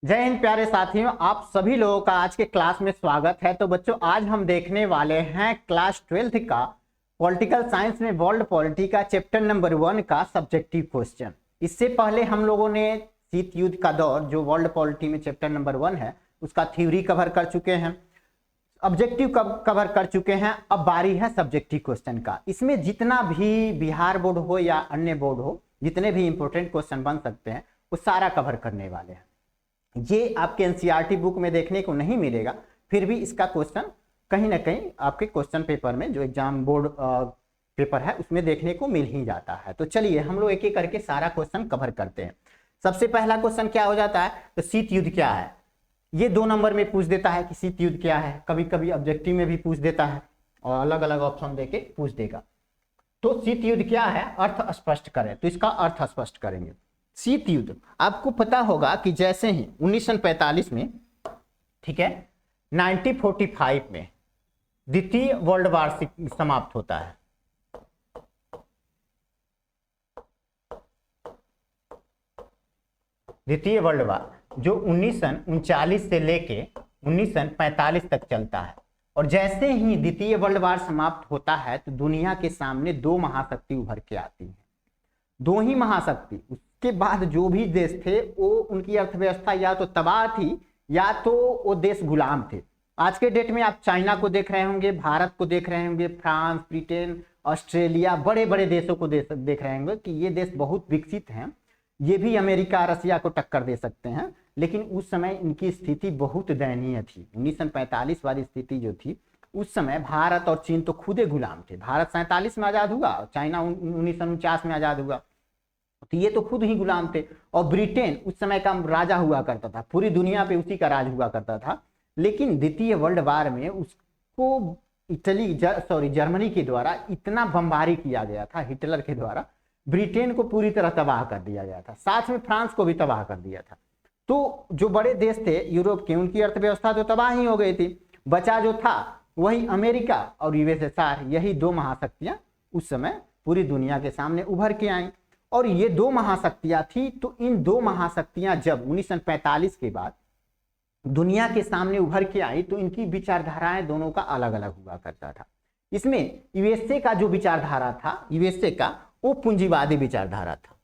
जय हिंद प्यारे साथियों, आप सभी लोगों का आज के क्लास में स्वागत है। तो बच्चों, आज हम देखने वाले हैं क्लास 12th का पॉलिटिकल साइंस में वर्ल्ड पॉलिटी का चैप्टर नंबर 1 का सब्जेक्टिव क्वेश्चन। इससे पहले हम लोगों ने शीत युद्ध का दौर, जो वर्ल्ड पॉलिटी में चैप्टर नंबर 1 है, उसका थ्योरी कवर कर चुके हैं, ऑब्जेक्टिव कवर कर चुके हैं। अब बारी है सब्जेक्टिव क्वेश्चन का। इसमें जितना भी बिहार बोर्ड हो या अन्य बोर्ड हो, जितने भी इंपॉर्टेंट क्वेश्चन बन सकते हैं वो सारा कवर करने वाले हैं। ये आपके एनसीईआरटी बुक में देखने को नहीं मिलेगा, फिर भी इसका क्वेश्चन कहीं ना कहीं आपके क्वेश्चन पेपर में, जो एग्जाम बोर्ड पेपर है, उसमें देखने को मिल ही जाता है। तो चलिए हम लोग एक एक करके सारा क्वेश्चन कवर करते हैं। सबसे पहला क्वेश्चन क्या हो जाता है, तो शीत युद्ध क्या है। ये 2 नंबर में पूछ देता है कि शीत युद्ध क्या है। कभी कभी ऑब्जेक्टिव में भी पूछ देता है और अलग अलग ऑप्शन देके पूछ देगा। तो शीत युद्ध क्या है, अर्थ स्पष्ट करें। तो इसका अर्थ स्पष्ट करेंगे। शीत युद्ध आपको पता होगा कि जैसे ही 1945 में, ठीक है, 1945 में द्वितीय वर्ल्ड वार समाप्त होता है। द्वितीय वर्ल्ड वार जो 1939 से लेके 1945 तक चलता है। और जैसे ही द्वितीय वर्ल्ड वार समाप्त होता है तो दुनिया के सामने 2 महाशक्ति उभर के आती है। 2 ही महाशक्ति। उसके बाद जो भी देश थे वो, उनकी अर्थव्यवस्था या तो तबाह थी या तो वो देश गुलाम थे। आज के डेट में आप चाइना को देख रहे होंगे, भारत को देख रहे होंगे, फ्रांस, ब्रिटेन, ऑस्ट्रेलिया, बड़े बड़े देशों को देख रहे होंगे कि ये देश बहुत विकसित हैं। ये भी अमेरिका, रसिया को टक्कर दे सकते हैं। लेकिन उस समय इनकी स्थिति बहुत दयनीय थी। 1945 वाली स्थिति जो थी, उस समय भारत और चीन तो खुदे गुलाम थे। भारत 47 में आजाद हुआ, चाइना 1949 में आजाद हुआ, तो ये तो खुद ही गुलाम थे। और ब्रिटेन उस समय का राजा हुआ करता था, पूरी दुनिया पे उसी का राज हुआ करता था। लेकिन द्वितीय वर्ल्ड वार में उसको जर्मनी के द्वारा इतना बमबारी किया गया था, हिटलर के द्वारा ब्रिटेन को पूरी तरह तबाह कर दिया गया था, साथ में फ्रांस को भी तबाह कर दिया था। तो जो बड़े देश थे यूरोप के, उनकी अर्थव्यवस्था तो तबाह ही हो गई थी। बचा जो था वही अमेरिका और यूएसएसआर, यही 2 महाशक्तियां उस समय पूरी दुनिया के सामने उभर के आई। और ये 2 महाशक्तियां थी। तो इन 2 महाशक्तियां जब 1945 के बाद दुनिया के सामने उभर के आई तो इनकी विचारधाराएं दोनों का अलग अलग हुआ करता था। इसमें यूएसए का जो विचारधारा था, यूएसए का वो पूंजीवादी विचारधारा था।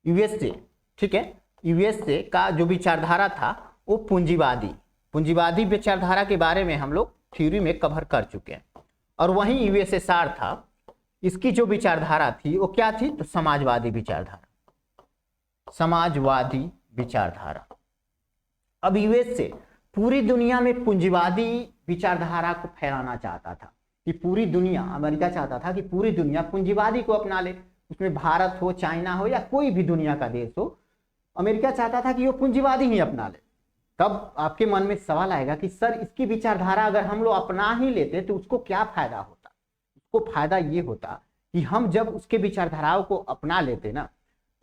यूएसए, ठीक है, यूएसए का जो विचारधारा था वो पूंजीवादी विचारधारा के बारे में हम लोग थ्योरी में कवर कर चुके हैं। और वहीं यूएसएसआर था, इसकी जो विचारधारा थी वो क्या थी, तो समाजवादी विचारधारा। अब यूएसए पूरी दुनिया में पूंजीवादी विचारधारा को फैलाना चाहता था कि पूरी दुनिया, अमेरिका चाहता था कि पूरी दुनिया पूंजीवादी को अपना ले। उसमें भारत हो, चाइना हो या कोई भी दुनिया का देश हो, अमेरिका चाहता था कि वो पूंजीवादी ही अपना ले। तब आपके मन में सवाल आएगा कि सर, इसकी विचारधारा अगर हम लोग अपना ही लेते तो उसको क्या फायदा होता। उसको फायदा ये होता कि हम जब उसके विचारधाराओं को अपना लेते ना,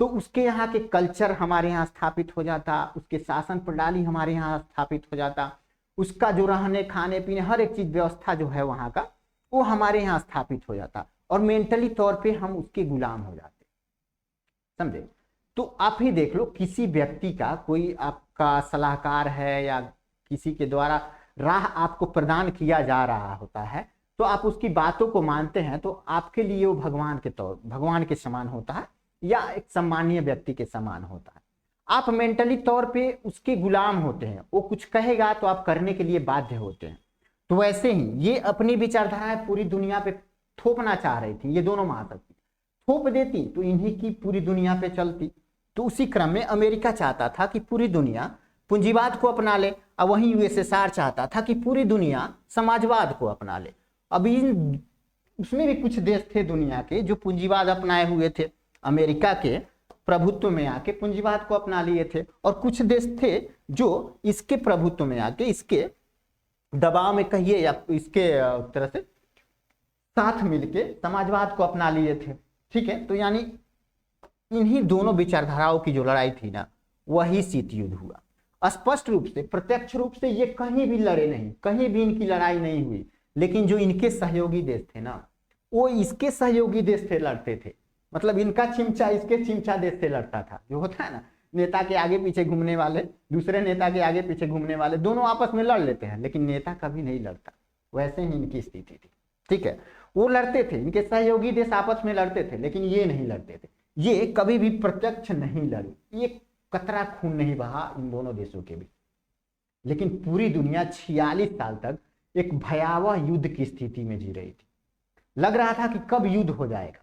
तो उसके यहाँ के कल्चर हमारे यहाँ स्थापित हो जाता, उसके शासन प्रणाली हमारे यहाँ स्थापित हो जाता, उसका जो रहने खाने पीने हर एक चीज व्यवस्था जो है वहाँ का, वो हमारे यहाँ स्थापित हो जाता। और मेंटली तौर पे हम उसके गुलाम हो जाते। समझे? तो आप ही देख लो, किसी व्यक्ति का, कोई आपका सलाहकार है या किसी के द्वारा राह आपको प्रदान किया जा रहा होता है, तो आप उसकी बातों को मानते हैं, तो आपके लिए वो भगवान के समान होता है या एक सम्मानीय व्यक्ति के समान होता है। आप मेंटली तौर पे उसके गुलाम होते हैं। वो कुछ कहेगा तो आप करने के लिए बाध्य होते हैं। तो वैसे ही ये अपनी विचारधाराएं पूरी दुनिया पे थोपना चाह रही थी। ये दोनों महाशक्ति थोप देती तो इन्हीं की पूरी दुनिया पे चलती। तो उसी क्रम में अमेरिका चाहता था कि पूरी दुनिया पूंजीवाद को अपना ले, और वहीं यूएसएसआर चाहता था कि पूरी दुनिया समाजवाद को अपना ले। अभी उसमें भी कुछ देश थे दुनिया के जो पूंजीवाद अपनाए हुए थे, अमेरिका के प्रभुत्व में आके पूंजीवाद को अपना लिए थे। और कुछ देश थे जो इसके प्रभुत्व में आके, इसके दबाव में कहिए या इसके तरह से साथ मिलके समाजवाद को अपना लिए थे। ठीक है, तो यानी इन्हीं दोनों विचारधाराओं की जो लड़ाई थी ना, वही शीत युद्ध हुआ। स्पष्ट रूप से, प्रत्यक्ष रूप से ये कहीं भी लड़े नहीं, कहीं भी इनकी लड़ाई नहीं हुई। लेकिन जो इनके सहयोगी देश थे ना, वो इसके सहयोगी देश से लड़ते थे। मतलब इनका चिमचा इसके चिमचा देश से लड़ता था। जो होता है ना, नेता के आगे पीछे घूमने वाले, दूसरे नेता के आगे पीछे घूमने वाले, दोनों आपस में लड़ लेते हैं, लेकिन नेता कभी नहीं लड़ता। वैसे ही इनकी स्थिति थी, ठीक है। वो लड़ते थे, इनके सहयोगी देश आपस में लड़ते थे, लेकिन ये नहीं लड़ते थे। ये कभी भी प्रत्यक्ष नहीं लड़े, ये कतरा खून नहीं बहा इन दोनों देशों के बीच। लेकिन पूरी दुनिया 46 साल तक एक भयावह युद्ध की स्थिति में जी रही थी। लग रहा था कि कब युद्ध हो जाएगा,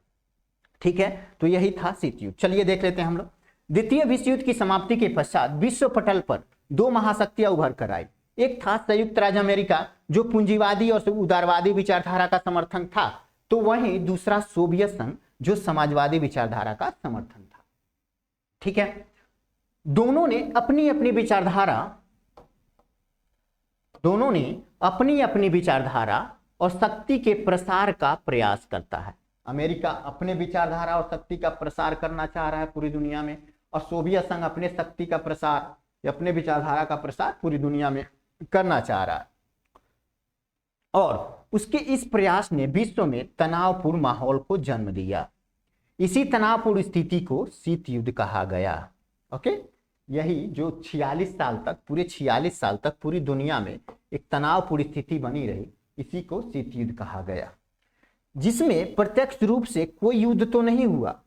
ठीक है। तो यही था शीत युद्ध। चलिए देख लेते हैं हम लोग। द्वितीय विश्व युद्ध की समाप्ति के पश्चात विश्व पटल पर दो महाशक्तियां उभर कर आई। एक था संयुक्त राज्य अमेरिका, जो पूंजीवादी और उदारवादी विचारधारा का समर्थन था, तो वहीं दूसरा सोवियत संघ, जो समाजवादी विचारधारा का समर्थन था, ठीक है। दोनों ने अपनी अपनी विचारधारा और शक्ति के प्रसार का प्रयास करता है। अमेरिका अपने विचारधारा और शक्ति का प्रसार करना चाह रहा है पूरी दुनिया में, और सोवियत संघ अपने शक्ति का प्रसार या अपने विचारधारा का प्रसार पूरी दुनिया में करना चाह रहा है। और उसके इस प्रयास ने विश्व में तनावपूर्ण माहौल को जन्म दिया। इसी तनावपूर्ण स्थिति को शीत युद्ध कहा गया। ओके, यही जो 46 साल तक, पूरे 46 साल तक पूरी दुनिया में एक तनावपूर्ण स्थिति बनी रही, इसी को शीत युद्ध कहा गया, जिसमें प्रत्यक्ष रूप से कोई युद्ध तो नहीं हुआ,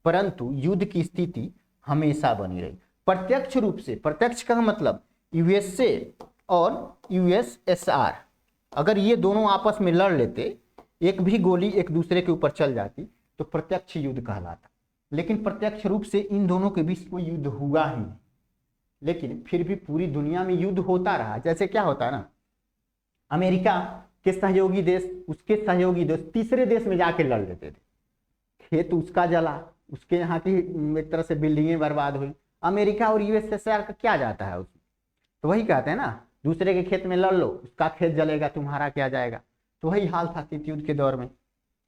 परंतु युद्ध की स्थिति हमेशा बनी रही। प्रत्यक्ष रूप से, प्रत्यक्ष का मतलब यूएसए और यूएसएसआर, अगर ये दोनों आपस में लड़ लेते, एक भी गोली एक दूसरे के ऊपर चल जाती, तो प्रत्यक्ष युद्ध कहलाता। लेकिन प्रत्यक्ष रूप से इन दोनों के बीच कोई युद्ध हुआ ही नहीं, लेकिन फिर भी पूरी दुनिया में युद्ध होता रहा। जैसे क्या होता है ना, अमेरिका के सहयोगी देश, उसके सहयोगी देश तीसरे देश में जाके लड़ लेते थे, खेत उसका जला, उसके यहाँ की एक तरह से बिल्डिंगें बर्बाद हुई। अमेरिका और यूएसएसआर का क्या जाता है उसमें, तो वही कहते हैं ना, दूसरे के खेत में लड़ लो, उसका खेत जलेगा, तुम्हारा क्या जाएगा। तो वही हाल था शीत युद्ध के दौर में।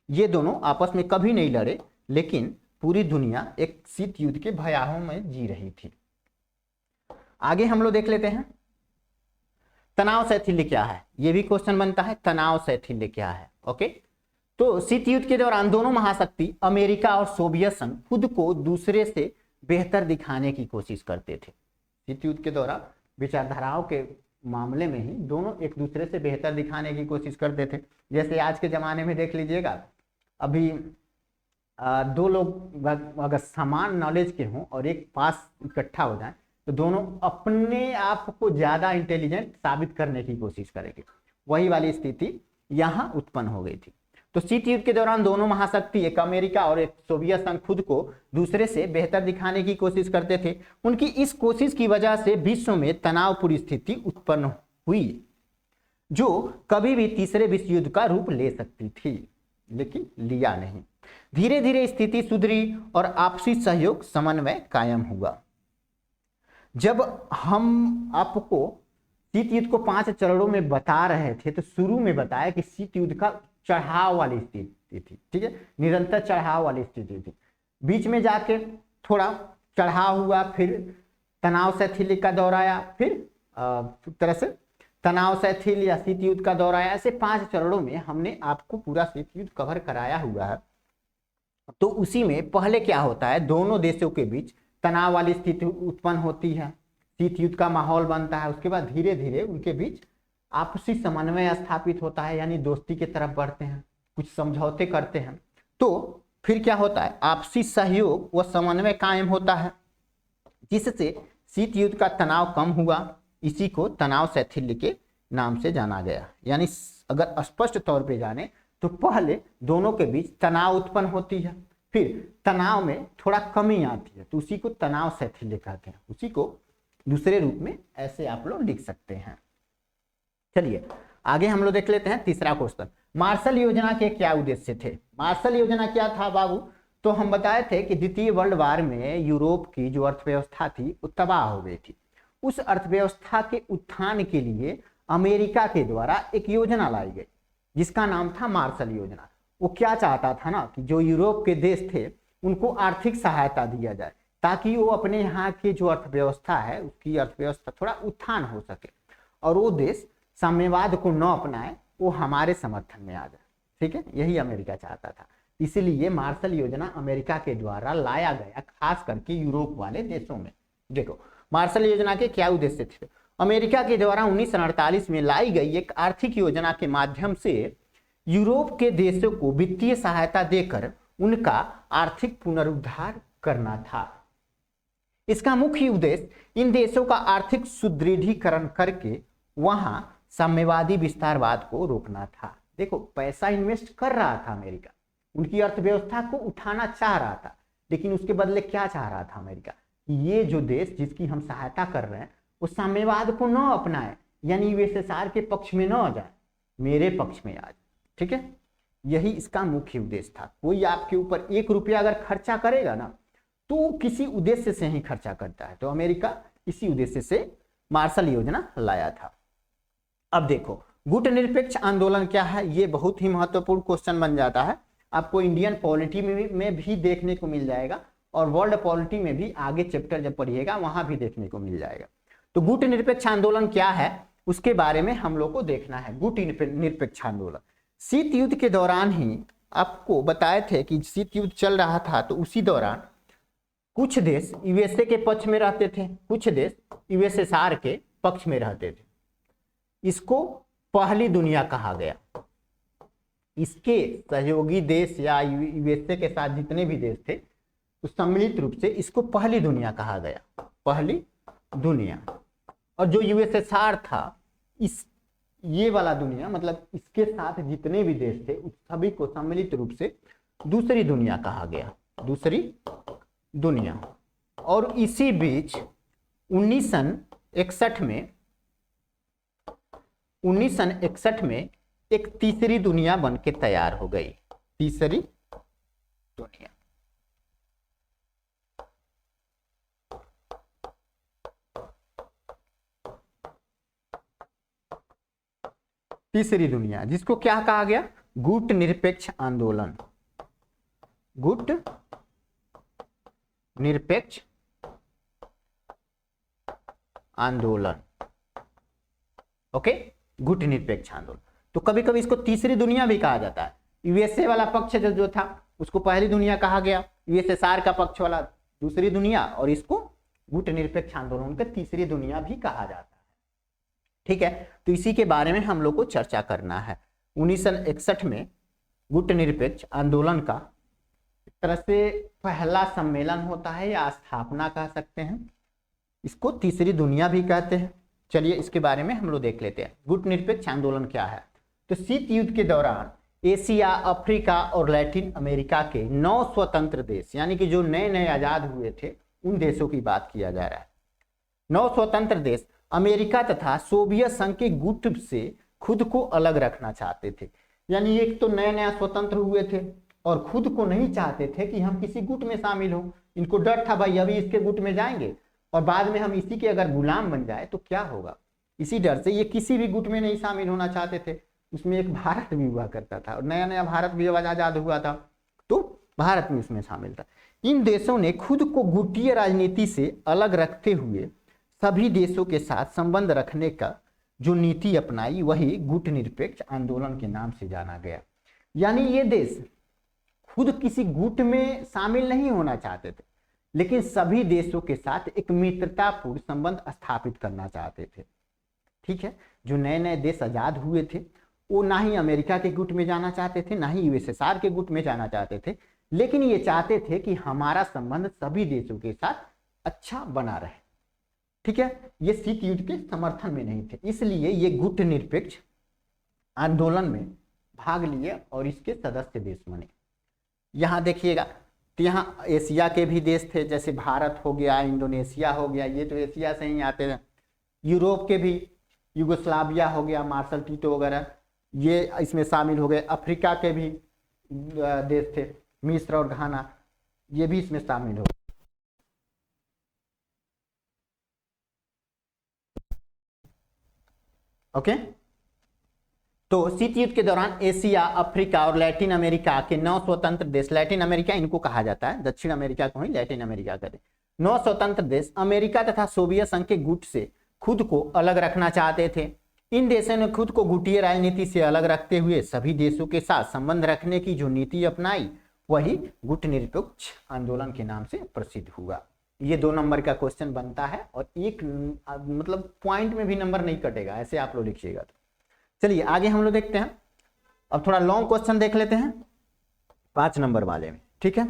ये दोनों आपस में कभी नहीं लड़े, लेकिन पूरी दुनिया एक शीत युद्ध के भयावह में जी रही थी। आगे हम लोग देख लेते हैं तनाव शैथिल्य क्या है। ये भी क्वेश्चन बनता है, तनाव शैथिल्य क्या है। ओके, तो शीत युद्ध के दौरान दोनों महाशक्ति अमेरिका और सोवियत संघ खुद को दूसरे से बेहतर दिखाने की कोशिश करते थे। शीत युद्ध के दौरान विचारधाराओं के मामले में ही दोनों एक दूसरे से बेहतर दिखाने की कोशिश करते थे। जैसे आज के ज़माने में देख लीजिएगा, अभी दो लोग अगर समान नॉलेज के हों और एक पास इकट्ठा हो जाए, तो दोनों अपने आप को ज़्यादा इंटेलिजेंट साबित करने की कोशिश करेंगे। वही वाली स्थिति यहाँ उत्पन्न हो गई थी। तो शीत युद्ध के दौरान दोनों महाशक्ति, एक अमेरिका और एक सोवियत संघ, खुद को दूसरे से बेहतर दिखाने की कोशिश करते थे। उनकी इस कोशिश की वजह से विश्व में तनावपूर्ण स्थिति उत्पन्न हुई, जो कभी भी तीसरे विश्व युद्ध का रूप ले सकती थी, लेकिन लिया नहीं। धीरे धीरे स्थिति सुधरी और आपसी सहयोग समन्वय कायम हुआ। जब हम आपको शीत युद्ध को 5 चरणों में बता रहे थे, तो शुरू में बताया कि शीत युद्ध का चढ़ाव वाली स्थिति थी, ठीक है, निरंतर चढ़ाव वाली स्थिति थी। बीच में जाके थोड़ा चढ़ाव हुआ, फिर तनाव शैथिल्य का दौर आया, फिर तरह से तनाव शैथिल्य या शीत युद्ध का दौर आया। ऐसे 5 चरणों में हमने आपको पूरा शीत युद्ध कवर कराया हुआ है। तो उसी में पहले क्या होता है, दोनों देशों के बीच तनाव वाली स्थिति उत्पन्न होती है, शीत युद्ध का माहौल बनता है। उसके बाद धीरे धीरे उनके बीच आपसी समन्वय स्थापित होता है, यानी दोस्ती की तरफ बढ़ते हैं, कुछ समझौते करते हैं। तो फिर क्या होता है, आपसी सहयोग व समन्वय कायम होता है, जिससे शीत युद्ध का तनाव कम हुआ। इसी को तनाव शैथिल्य के नाम से जाना गया। यानी अगर स्पष्ट तौर पे जाने तो पहले दोनों के बीच तनाव उत्पन्न होती है, फिर तनाव में थोड़ा कमी आती है, तो उसी को तनाव शैथिल्य कहते हैं। उसी को दूसरे रूप में ऐसे आप लोग लिख सकते हैं। चलिए आगे हम लोग देख लेते हैं तीसरा क्वेश्चन, मार्शल योजना के क्या उद्देश्य थे। मार्शल योजना क्या था बाबू, तो हम बताए थे कि द्वितीय वर्ल्ड वार में यूरोप की जो अर्थव्यवस्था थी वो तबाह हो गई थी। उस अर्थव्यवस्था के उत्थान के लिए अमेरिका के द्वारा एक योजना लाई गई, जिसका नाम था मार्शल योजना। वो क्या चाहता था ना, कि जो यूरोप के देश थे उनको आर्थिक सहायता दिया जाए, ताकि वो अपने यहाँ की जो अर्थव्यवस्था है उसकी अर्थव्यवस्था थोड़ा उत्थान हो सके, और वो देश साम्यवाद को न अपनाए, वो हमारे समर्थन में आ जाए। ठीक है, यही अमेरिका चाहता था। इसलिए मार्शल योजना अमेरिका के द्वारा लाया गया, खास करके यूरोप वाले देशों में। देखो मार्शल योजना के क्या उद्देश्य थे। अमेरिका के द्वारा 1948 में लाई गई एक आर्थिक योजना के माध्यम से यूरोप के देशों को वित्तीय सहायता देकर उनका आर्थिक पुनरुद्धार करना था। इसका मुख्य उद्देश्य इन देशों का आर्थिक सुदृढ़ीकरण करके वहां साम्यवादी विस्तारवाद को रोकना था। देखो पैसा इन्वेस्ट कर रहा था अमेरिका, उनकी अर्थव्यवस्था को उठाना चाह रहा था, लेकिन उसके बदले क्या चाह रहा था अमेरिका, ये जो देश जिसकी हम सहायता कर रहे हैं वो साम्यवाद को न अपनाए, यानी यूएसएसआर के पक्ष में न आ जाए, मेरे पक्ष में आ जाए। ठीक है, यही इसका मुख्य उद्देश्य था। कोई आपके ऊपर 1 रुपया अगर खर्चा करेगा ना तो किसी उद्देश्य से ही खर्चा करता है, तो अमेरिका इसी उद्देश्य से मार्शल योजना लाया था। अब देखो गुटनिरपेक्ष आंदोलन क्या है, ये बहुत ही महत्वपूर्ण क्वेश्चन बन जाता है। आपको इंडियन पॉलिटी में भी देखने को मिल जाएगा और वर्ल्ड पॉलिटी में भी आगे चैप्टर जब पढ़िएगा वहां भी देखने को मिल जाएगा। तो गुटनिरपेक्ष आंदोलन क्या है उसके बारे में हम लोग को देखना है। गुटनिरपेक्ष आंदोलन शीत युद्ध के दौरान ही आपको बताए थे कि शीत युद्ध चल रहा था, तो उसी दौरान कुछ देश यूएसए के पक्ष में रहते थे, कुछ देश यूएसएसआर के पक्ष में रहते थे। इसको पहली दुनिया कहा गया। इसके सहयोगी देश या यूएसए के साथ जितने भी देश थे तो सम्मिलित रूप से इसको पहली दुनिया कहा गया, पहली दुनिया। और जो यूएसएसआर था इस ये वाला दुनिया, मतलब इसके साथ जितने भी देश थे उस सभी को सम्मिलित रूप से दूसरी दुनिया कहा गया, दूसरी दुनिया। और इसी बीच 1961 में एक तीसरी दुनिया बन के तैयार हो गई, तीसरी दुनिया। तीसरी दुनिया जिसको क्या कहा गया, गुट निरपेक्ष आंदोलन, गुट निरपेक्ष आंदोलन। ओके, गुट निरपेक्ष आंदोलन। तो कभी कभी इसको तीसरी दुनिया भी कहा जाता है। यूएसए वाला पक्ष जो था उसको पहली दुनिया कहा गया, यूएसएसआर का पक्ष वाला दूसरी दुनिया, और इसको गुट निरपेक्ष आंदोलन का तीसरी दुनिया भी कहा जाता है। ठीक है, तो इसी के बारे में हम लोग को चर्चा करना है। 1961 में गुट निरपेक्ष आंदोलन का एक तरह से पहला सम्मेलन होता है या स्थापना कह सकते हैं, इसको तीसरी दुनिया भी कहते हैं। चलिए इसके बारे में हम लोग देख लेते हैं। गुट निरपेक्ष आंदोलन क्या है। तो शीत युद्ध के दौरान एशिया, अफ्रीका और लैटिन अमेरिका के 9 स्वतंत्र देश, यानी कि जो नए नए आजाद हुए थे उन देशों की बात किया जा रहा है। 9 स्वतंत्र देश अमेरिका तथा सोवियत संघ के गुट से खुद को अलग रखना चाहते थे। यानी एक तो नया नया स्वतंत्र हुए थे और खुद को नहीं चाहते थे कि हम किसी गुट में शामिल हो। इनको डर था भाई अभी इसके गुट में जाएंगे और बाद में हम इसी के अगर गुलाम बन जाए तो क्या होगा। इसी डर से ये किसी भी गुट में नहीं शामिल होना चाहते थे। उसमें एक भारत भी हुआ करता था और नया नया भारत भी आजाद हुआ था तो भारत में इसमें शामिल था। इन देशों ने खुद को गुटीय राजनीति से अलग रखते हुए सभी देशों के साथ संबंध रखने का जो नीति अपनाई वही गुट निरपेक्ष आंदोलन के नाम से जाना गया। यानी ये देश खुद किसी गुट में शामिल नहीं होना चाहते थे, लेकिन सभी देशों के साथ एक मित्रतापूर्ण संबंध स्थापित करना चाहते थे। ठीक है, जो नए नए देश आजाद हुए थे वो ना ही अमेरिका के गुट में जाना चाहते थे, ना ही यूएसएसआर के गुट में जाना चाहते थे, लेकिन ये चाहते थे कि हमारा संबंध सभी देशों के साथ अच्छा बना रहे। ठीक है, ये शीत युद्ध के समर्थन में नहीं थे, इसलिए ये गुट निरपेक्ष आंदोलन में भाग लिए और इसके सदस्य देश बने। यहाँ देखिएगा, तो यहाँ एशिया के भी देश थे, जैसे भारत हो गया, इंडोनेशिया हो गया, ये तो एशिया से ही आते हैं। यूरोप के भी युगोस्लाविया हो गया, मार्शल टीटो वगैरह, ये इसमें शामिल हो गए। अफ्रीका के भी देश थे, मिस्र और घाना, ये भी इसमें शामिल हो गए। ओके, तो शीत युद्ध के दौरान एशिया, अफ्रीका और लैटिन अमेरिका के 9 स्वतंत्र देश, लैटिन अमेरिका इनको कहा जाता है, दक्षिण अमेरिका को ही लैटिन अमेरिका कहते हैं। 9 स्वतंत्र देश अमेरिका तथा सोवियत संघ के गुट से खुद को अलग रखना चाहते थे। इन देशों ने खुद को गुटीय राजनीति से अलग रखते हुए सभी देशों के साथ संबंध रखने की जो नीति अपनाई वही गुट निरपेक्ष आंदोलन के नाम से प्रसिद्ध हुआ। ये 2 नंबर का क्वेश्चन बनता है और एक मतलब पॉइंट में भी नंबर नहीं कटेगा, ऐसे आप लोग लिखिएगा। तो चलिए आगे हम लोग देखते हैं। अब थोड़ा लॉन्ग क्वेश्चन देख लेते हैं 5 नंबर वाले में, ठीक है।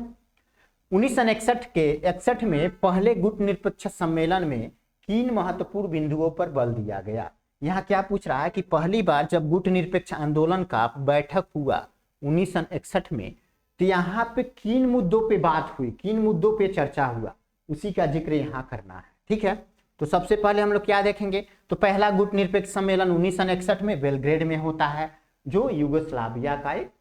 1961 में पहले गुट निरपेक्ष सम्मेलन में 3 महत्वपूर्ण बिंदुओं पर बल दिया गया। यहाँ क्या पूछ रहा है कि पहली बार जब गुट निरपेक्ष आंदोलन का बैठक हुआ 1961 में, तो यहाँ पे किन मुद्दों पे बात हुई, किन मुद्दों पे चर्चा हुआ, उसी का जिक्र यहाँ करना है, ठीक है। तो सबसे पहले हम लोग क्या देखेंगे, तो पहला गुट निरपेक्ष सम्मेलन 1961 में बेलग्रेड में होता है, जो यूगोस्लाविया का एक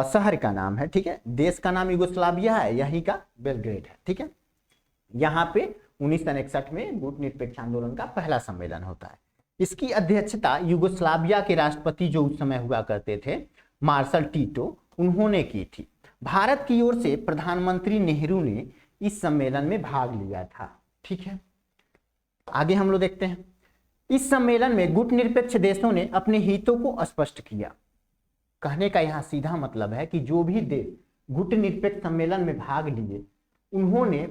शहर का नाम है, ठीक है। देश का नाम यूगोस्लाविया है, यही का बेलग्रेड है, ठीक है। यहाँ पे 1961 में गुट निरपेक्ष आंदोलन का पहला सम्मेलन होता है। इसकी अध्यक्षता यूगोस्लाविया के राष्ट्रपति जो उस समय हुआ करते थे मार्शल टीटो, उन्होंने की थी। भारत की ओर से प्रधानमंत्री नेहरू ने इस सम्मेलन में भाग लिया था, ठीक है। आगे हम लोग देखते हैं। इस सम्मेलन में गुट निरपेक्ष देशों ने अपने हितों को स्पष्ट किया। कहने का यहाँ सीधा मतलब है कि जो भी देश गुट निरपेक्ष सम्मेलन में भाग लिए, उन्होंने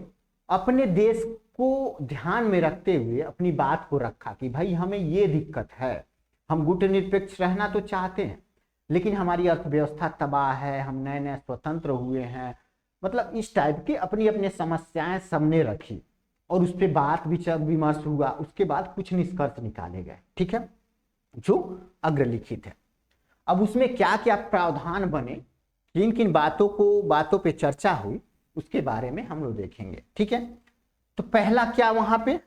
अपने देश को ध्यान में रखते हुए अपनी बात को रखा कि भाई हमें ये दिक्कत है, हम गुट निरपेक्ष रहना तो चाहते हैं, लेकिन हमारी अर्थव्यवस्था तबाह है, हम नए नए स्वतंत्र हुए हैं, मतलब इस टाइप की अपनी अपनी समस्याएं सबने रखी और उस पर बात विचार विमर्श हुआ। उसके बाद कुछ निष्कर्ष निकाले गए, ठीक है, जो अग्रलिखित है। अब उसमें क्या क्या प्रावधान बने, किन किन बातों पे चर्चा हुई, उसके बारे में हम लोग देखेंगे, ठीक है। तो पहला क्या वहां पे,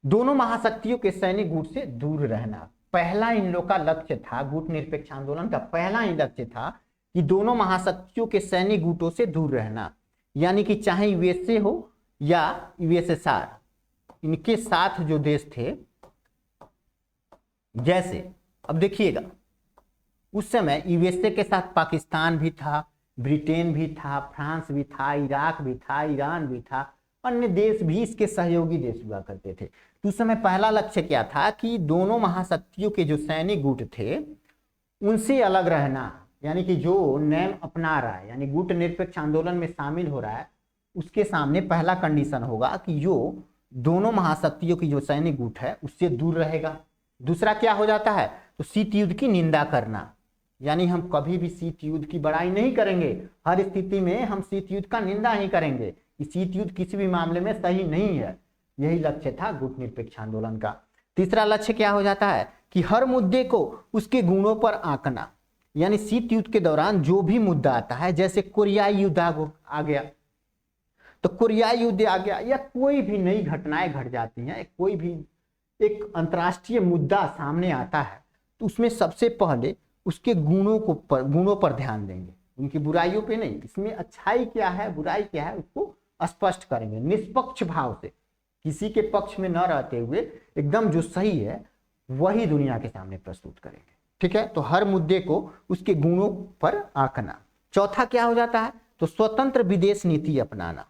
दोनों महाशक्तियों के सैनिक गुट से दूर रहना। पहला इन लोग का लक्ष्य था, गुट निरपेक्ष आंदोलन का पहला ही लक्ष्य था कि दोनों महाशक्तियों के सैनिक गुटों से दूर रहना, यानी कि चाहे यूएसए हो या यूएसएसआर, इनके साथ जो देश थे, जैसे अब देखिएगा उस समय यूएसए के साथ पाकिस्तान भी था, ब्रिटेन भी था, फ्रांस भी था, इराक भी था, ईरान भी था, अन्य देश भी इसके सहयोगी देश हुआ करते थे। तो उस समय पहला लक्ष्य क्या था कि दोनों महाशक्तियों के जो सैनिक गुट थे उनसे अलग रहना, यानी कि जो नेम अपना रहा है, यानी गुट निरपेक्ष आंदोलन में शामिल हो रहा है, उसके सामने पहला कंडीशन होगा कि जो दोनों महाशक्तियों की जो सैनिक गुट है उससे दूर रहेगा। दूसरा क्या हो जाता है, तो शीत युद्ध की निंदा करना, यानी हम कभी भी शीत युद्ध की बड़ाई नहीं करेंगे, हर स्थिति में हम शीत युद्ध का निंदा ही करेंगे कि शीत युद्ध किसी भी मामले में सही नहीं है। यही लक्ष्य था गुट निरपेक्ष आंदोलन का। तीसरा लक्ष्य क्या हो जाता है कि हर मुद्दे को उसके गुणों पर आंकना, यानी शीत युद्ध के दौरान जो भी मुद्दा आता है, जैसे कोरियाई युद्ध आ गया, तो कोरियाई युद्ध आ गया, या कोई भी नई घटनाएं घट जाती हैं, कोई भी एक अंतर्राष्ट्रीय मुद्दा सामने आता है, तो उसमें सबसे पहले उसके गुणों पर ध्यान देंगे, उनकी बुराइयों पे नहीं। इसमें अच्छाई क्या है, बुराई क्या है, उसको स्पष्ट करेंगे निष्पक्ष भाव से, किसी के पक्ष में न रहते हुए एकदम जो सही है वही दुनिया के सामने प्रस्तुत करेंगे, ठीक है। तो हर मुद्दे को उसके गुणों पर आंकना। चौथा क्या हो जाता है, तो स्वतंत्र विदेश नीति अपनाना,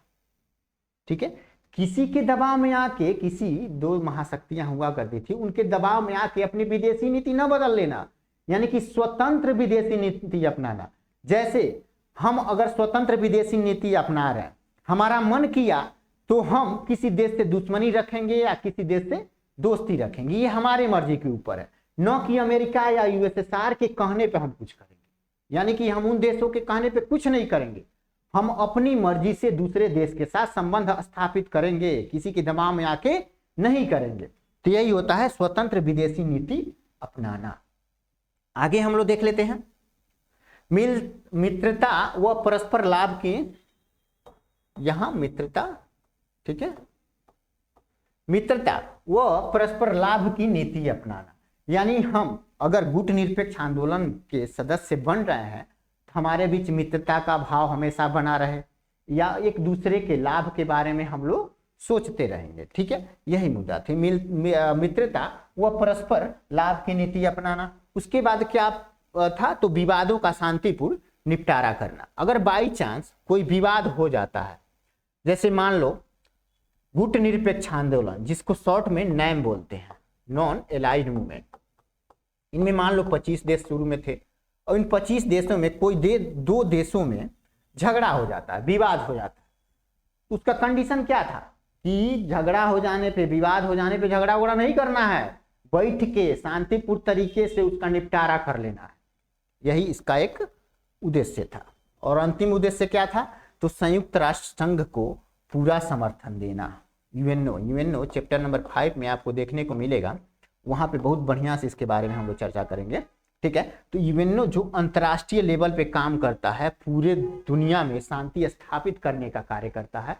ठीक है। किसी के दबाव में आके, किसी दो महाशक्तियां हुआ करती थी, उनके दबाव में आके अपनी विदेशी नीति न बदल लेना, यानी कि स्वतंत्र विदेशी नीति अपनाना। जैसे हम अगर स्वतंत्र विदेशी नीति अपना रहे हैं, हमारा मन किया तो हम किसी देश से दुश्मनी रखेंगे या किसी देश से दोस्ती रखेंगे, ये हमारे मर्जी के ऊपर है, न कि अमेरिका या यूएसएसआर के कहने पे हम कुछ करेंगे। यानी कि हम उन देशों के कहने पे कुछ नहीं करेंगे, हम अपनी मर्जी से दूसरे देश के साथ संबंध स्थापित करेंगे, किसी के दबाव में आके नहीं करेंगे। तो यही होता है स्वतंत्र विदेशी नीति अपनाना। आगे हम लोग देख लेते हैं मित्रता व परस्पर लाभ की, यहां मित्रता, ठीक है, मित्रता व परस्पर लाभ की नीति अपनाना, यानी हम अगर गुट निरपेक्ष आंदोलन के सदस्य बन रहे हैं तो हमारे बीच मित्रता का भाव हमेशा बना रहे, या एक दूसरे के लाभ के बारे में हम लोग सोचते रहेंगे, ठीक है। यही मुद्दा थी मित्रता व परस्पर लाभ की नीति अपनाना। उसके बाद क्या था, तो विवादों का शांतिपूर्ण निपटारा करना। अगर बाई चांस कोई विवाद हो जाता है, जैसे मान लो गुट निरपेक्ष आंदोलन, जिसको शॉर्ट में नैम बोलते हैं, नॉन एलाइड मूवमेंट, इनमें मान लो 25 देश शुरू में थे, और इन 25 देशों में कोई दो देशों में झगड़ा हो जाता है, विवाद हो जाता है, उसका कंडीशन क्या था कि झगड़ा हो जाने पे, विवाद हो जाने पे झगड़ा उगड़ा नहीं करना है, बैठ के शांतिपूर्ण तरीके से उसका निपटारा कर लेना है। यही इसका एक उद्देश्य था। और अंतिम उद्देश्य क्या था? तो संयुक्त राष्ट्र संघ को पूरा समर्थन देना। यूएनओ चैप्टर नंबर 5 में आपको देखने को मिलेगा, वहां पे बहुत बढ़िया से इसके बारे में हम लोग चर्चा करेंगे, ठीक है। तो यूएनओ जो अंतर्राष्ट्रीय लेवल पे काम करता है, पूरे दुनिया में शांति स्थापित करने का कार्य करता है,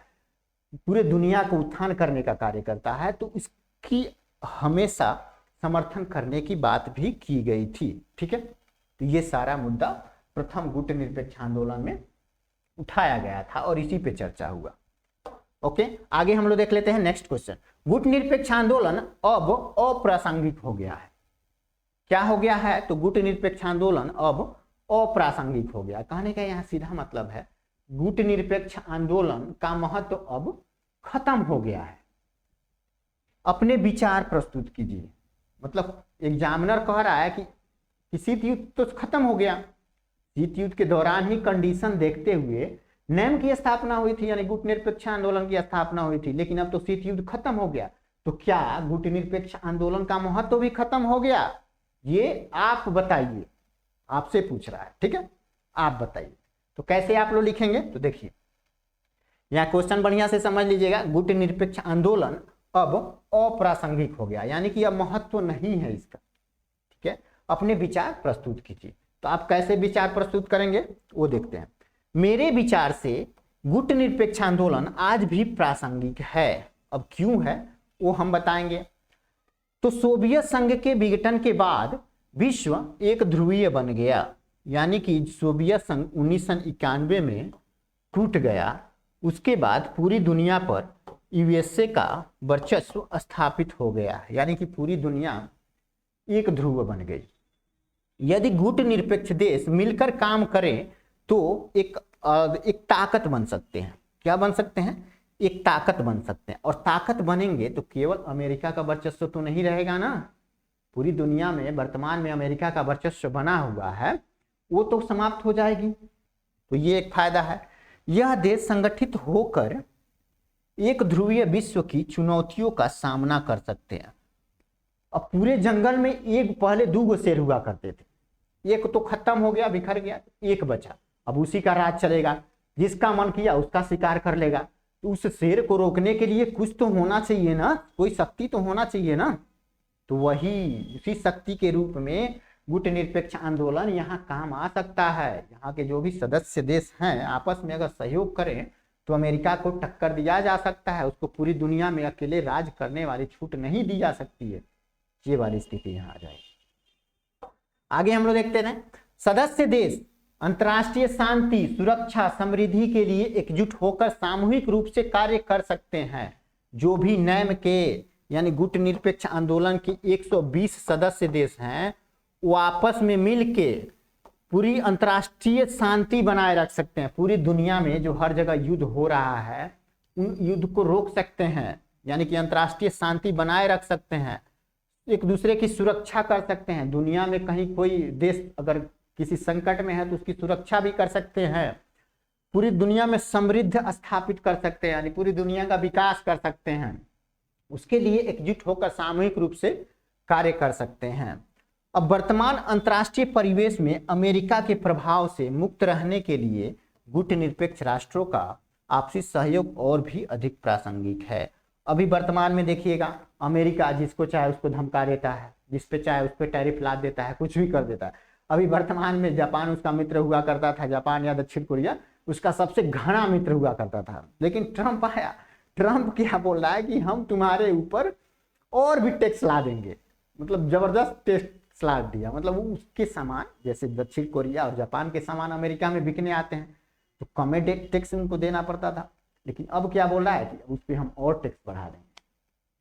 पूरे दुनिया को उत्थान करने का कार्य करता है, तो इसकी हमेशा समर्थन करने की बात भी की गई थी, ठीक है। तो ये सारा मुद्दा प्रथम गुटनिरपेक्ष आंदोलन में उठाया गया था और इसी पे चर्चा हुआ। ओके, आगे हम लोग देख लेते हैं नेक्स्ट क्वेश्चन। गुटनिरपेक्ष आंदोलन अब अप्रासंगिक हो गया है। क्या हो गया है? तो गुटनिरपेक्ष आंदोलन अब अप्रासंगिक हो गया। कहने का यहाँ सीधा मतलब है गुटनिरपेक्ष आंदोलन का महत्व अब खत्म हो गया है। अपने विचार प्रस्तुत कीजिए। मतलब एग्जामिनर कह रहा है कि शीत युद्ध तो खत्म हो गया, शीत युद्ध के दौरान ही कंडीशन देखते हुए नेम की स्थापना हुई थी, यानी गुटनिरपेक्ष आंदोलन की स्थापना हुई थी, लेकिन अब तो शीत युद्ध खत्म हो गया, तो क्या गुटनिरपेक्ष आंदोलन का महत्व भी खत्म हो गया? ये आप बताइए, आपसे पूछ रहा है, ठीक है, आप बताइए। तो कैसे आप लोग लिखेंगे? तो देखिए यहाँ क्वेश्चन बढ़िया से समझ लीजिएगा। गुटनिरपेक्ष आंदोलन अब अप्रासंगिक हो गया, यानी कि अब महत्व नहीं है इसका, ठीक है। अपने विचार प्रस्तुत कीजिए। तो आप कैसे विचार प्रस्तुत करेंगे वो देखते हैं। मेरे विचार से गुटनिरपेक्ष आंदोलन आज भी प्रासंगिक है। अब क्यों है वो हम बताएंगे। तो सोवियत संघ के विघटन के बाद विश्व एक ध्रुवीय बन गया, यानी कि सोवियत संघ 1991 में टूट गया। उसके बाद पूरी दुनिया पर यूएसए का वर्चस्व स्थापित हो गया, यानी कि पूरी दुनिया एक ध्रुव बन गई। यदि गुटनिरपेक्ष देश मिलकर काम करें तो एक ताकत बन सकते हैं। क्या बन सकते हैं? एक ताकत बन सकते हैं। और ताकत बनेंगे तो केवल अमेरिका का वर्चस्व तो नहीं रहेगा ना, पूरी दुनिया में वर्तमान में अमेरिका का वर्चस्व बना हुआ है वो तो समाप्त हो जाएगी। तो ये एक फायदा है। यह देश संगठित होकर एक ध्रुवीय विश्व की चुनौतियों का सामना कर सकते हैं। अब पूरे जंगल में एक पहले 2 शेर हुआ करते थे, एक तो खत्म हो गया, बिखर गया, एक बचा। अब उसी का राज चलेगा, जिसका मन किया उसका शिकार कर लेगा। तो उस शेर को रोकने के लिए कुछ तो होना चाहिए ना, कोई शक्ति तो होना चाहिए ना। तो वही उसी शक्ति के रूप में गुटनिरपेक्ष आंदोलन यहाँ काम आ सकता है। यहाँ के जो भी सदस्य देश हैं आपस में अगर सहयोग करें तो अमेरिका को टक्कर दिया जा सकता है। उसको पूरी दुनिया में अकेले राज करने वाली छूट नहीं दी जा सकती है। ये वाली स्थिति यहाँ आ जाएगी। आगे हम लोग देखते हैं, सदस्य देश अंतर्राष्ट्रीय शांति, सुरक्षा, समृद्धि के लिए एकजुट होकर सामूहिक रूप से कार्य कर सकते हैं। जो भी नेम के यानी गुटनिरपेक्ष आंदोलन के 120 सदस्य देश हैं वो आपस में मिलके पूरी अंतर्राष्ट्रीय शांति बनाए रख सकते हैं। पूरी दुनिया में जो हर जगह युद्ध हो रहा है उन युद्ध को रोक सकते हैं, यानी कि अंतर्राष्ट्रीय शांति बनाए रख सकते हैं, एक दूसरे की सुरक्षा कर सकते हैं। दुनिया में कहीं कोई देश अगर किसी संकट में है तो उसकी सुरक्षा भी कर सकते हैं। पूरी दुनिया में समृद्ध स्थापित कर सकते हैं, यानी पूरी दुनिया का विकास कर सकते हैं। उसके लिए एकजुट होकर सामूहिक रूप से कार्य कर सकते हैं। अब वर्तमान अंतर्राष्ट्रीय परिवेश में अमेरिका के प्रभाव से मुक्त रहने के लिए गुटनिरपेक्ष राष्ट्रों का आपसी सहयोग और भी अधिक प्रासंगिक है। अभी वर्तमान में देखिएगा, अमेरिका जिसको चाहे उसको धमका देता है, जिस पे चाहे उस पे टैरिफ लाद देता है, कुछ भी कर देता है। अभी वर्तमान में जापान उसका मित्र हुआ करता था, जापान या दक्षिण कोरिया उसका सबसे घना मित्र हुआ करता था। लेकिन ट्रंप आया, ट्रंप क्या बोल रहा है कि हम तुम्हारे ऊपर और भी टैक्स ला देंगे, मतलब जबरदस्त टैक्स ला दिया। मतलब उसके सामान जैसे दक्षिण कोरिया और जापान के सामान अमेरिका में बिकने आते हैं तो कम टैक्स उनको देना पड़ता था। लेकिन अब क्या बोल रहा है कि उस पर हम और टैक्स बढ़ा देंगे,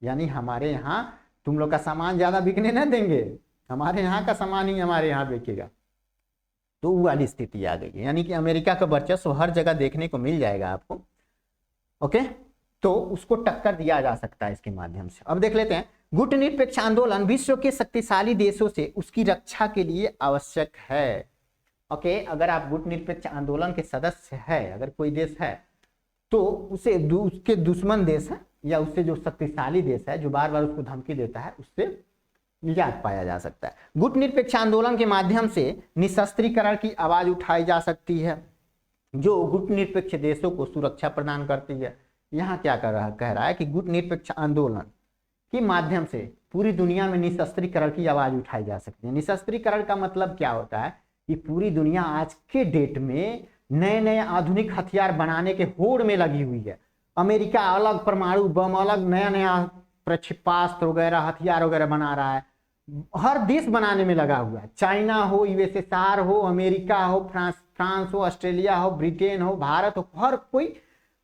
यानी हमारे यहाँ तुम लोग का सामान ज्यादा बिकने न देंगे, हमारे यहाँ का सामान ही हमारे यहाँ बिकेगा। तो वो वाली स्थिति आ गई, यानी कि अमेरिका का वर्चस्व हर जगह देखने को मिल जाएगा आपको। ओके, तो उसको टक्कर दिया जा सकता है इसके माध्यम से। अब देख लेते हैं, गुटनिरपेक्ष आंदोलन विश्व के शक्तिशाली देशों से उसकी रक्षा के लिए आवश्यक है। ओके, अगर आप गुट निरपेक्ष आंदोलन के सदस्य है, अगर कोई देश है तो उसे उसके दुश्मन देश है या उससे जो शक्तिशाली देश है जो बार बार उसको धमकी देता है, उससे निजात पाया जा सकता है। गुट निरपेक्ष आंदोलन के माध्यम से निशस्त्रीकरण की आवाज उठाई जा सकती है, जो गुट निरपेक्ष देशों को सुरक्षा प्रदान करती है। यहाँ क्या कह रहा है कि गुट निरपेक्ष आंदोलन के माध्यम से पूरी दुनिया में निशस्त्रीकरण की आवाज उठाई जा सकती है। निशस्त्रीकरण का मतलब क्या होता है कि पूरी दुनिया आज के डेट में नए नए आधुनिक हथियार बनाने के होड़ में लगी हुई है। अमेरिका अलग परमाणु बम, अलग नया नया प्रक्षेपास्त्र वगैरह हथियार वगैरह बना रहा है, हर देश बनाने में लगा हुआ है। चाइना हो, यूएसएसआर हो, अमेरिका हो, फ्रांस हो, ऑस्ट्रेलिया हो, ब्रिटेन हो, भारत हो, हर कोई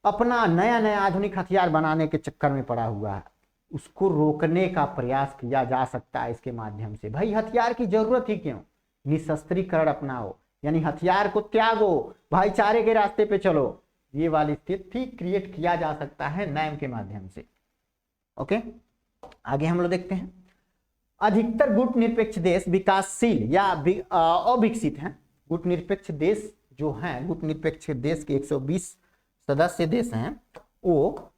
अपना नया नया आधुनिक हथियार बनाने के चक्कर में पड़ा हुआ है। उसको रोकने का प्रयास किया जा सकता है इसके माध्यम से। भाई हथियार की जरूरत ही क्यों, निशस्त्रीकरण अपनाओ, यानी हथियार को त्यागो, भाईचारे के रास्ते पे चलो। ये वाली स्थिति क्रिएट किया जा सकता है नैम के माध्यम से। ओके, आगे हम लोग देखते हैं। अधिकतर गुट निरपेक्ष देश विकासशील या अविकसित हैं। गुट निरपेक्ष देश जो हैं, गुट निरपेक्ष देश के 120 सदस्य देश हैं, वो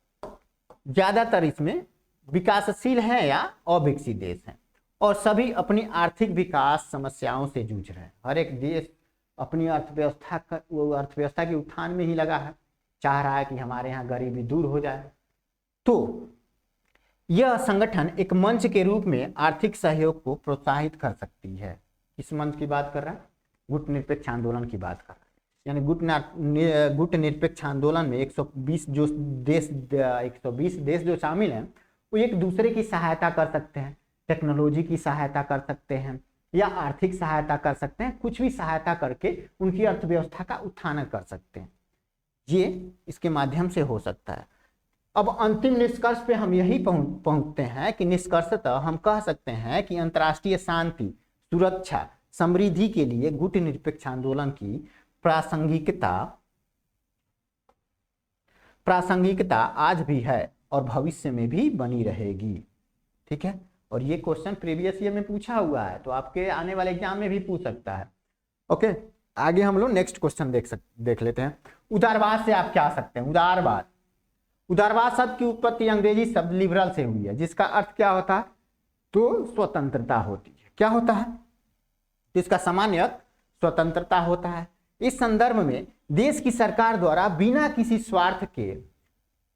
ज्यादातर इसमें विकासशील हैं या अविकसित देश हैं, और सभी अपनी आर्थिक विकास समस्याओं से जूझ रहे हैं। हर एक देश अपनी अर्थव्यवस्था के उत्थान में ही लगा है, चाह रहा है कि हमारे यहाँ गरीबी दूर हो जाए। तो यह संगठन एक मंच के रूप में आर्थिक सहयोग को प्रोत्साहित कर सकती है। इस मंच की बात कर रहा है, गुट निरपेक्ष आंदोलन की बात कर रहा है। यानी गुट निरपेक्ष आंदोलन में 120 देश जो शामिल हैं, वो एक दूसरे की सहायता कर सकते हैं, टेक्नोलॉजी की सहायता कर सकते हैं या आर्थिक सहायता कर सकते हैं, कुछ भी सहायता करके उनकी अर्थव्यवस्था का उत्थान कर सकते हैं। ये इसके माध्यम से हो सकता है। अब अंतिम निष्कर्ष पे हम यही पहुंचते हैं कि निष्कर्षतः हम कह सकते हैं कि अंतर्राष्ट्रीय शांति, सुरक्षा, समृद्धि के लिए गुट निरपेक्ष आंदोलन की प्रासंगिकता आज भी है और भविष्य में भी बनी रहेगी। ठीक है, और ये क्वेश्चन प्रीवियस ईयर में पूछा हुआ है, तो आपके आने वाले एग्जाम में भी पूछ सकता है। ओके, आगे हम लोग नेक्स्ट क्वेश्चन देख लेते हैं। उदारवाद से आप क्या सकते हैं? उदारवाद शब्द की उत्पत्ति अंग्रेजी शब्द लिबरल से हुई है, जिसका अर्थ क्या होता है? तो स्वतंत्रता होती है। क्या होता है? तो इसका सामान्य अर्थ स्वतंत्रता होता है। इस संदर्भ में देश की सरकार द्वारा बिना किसी स्वार्थ के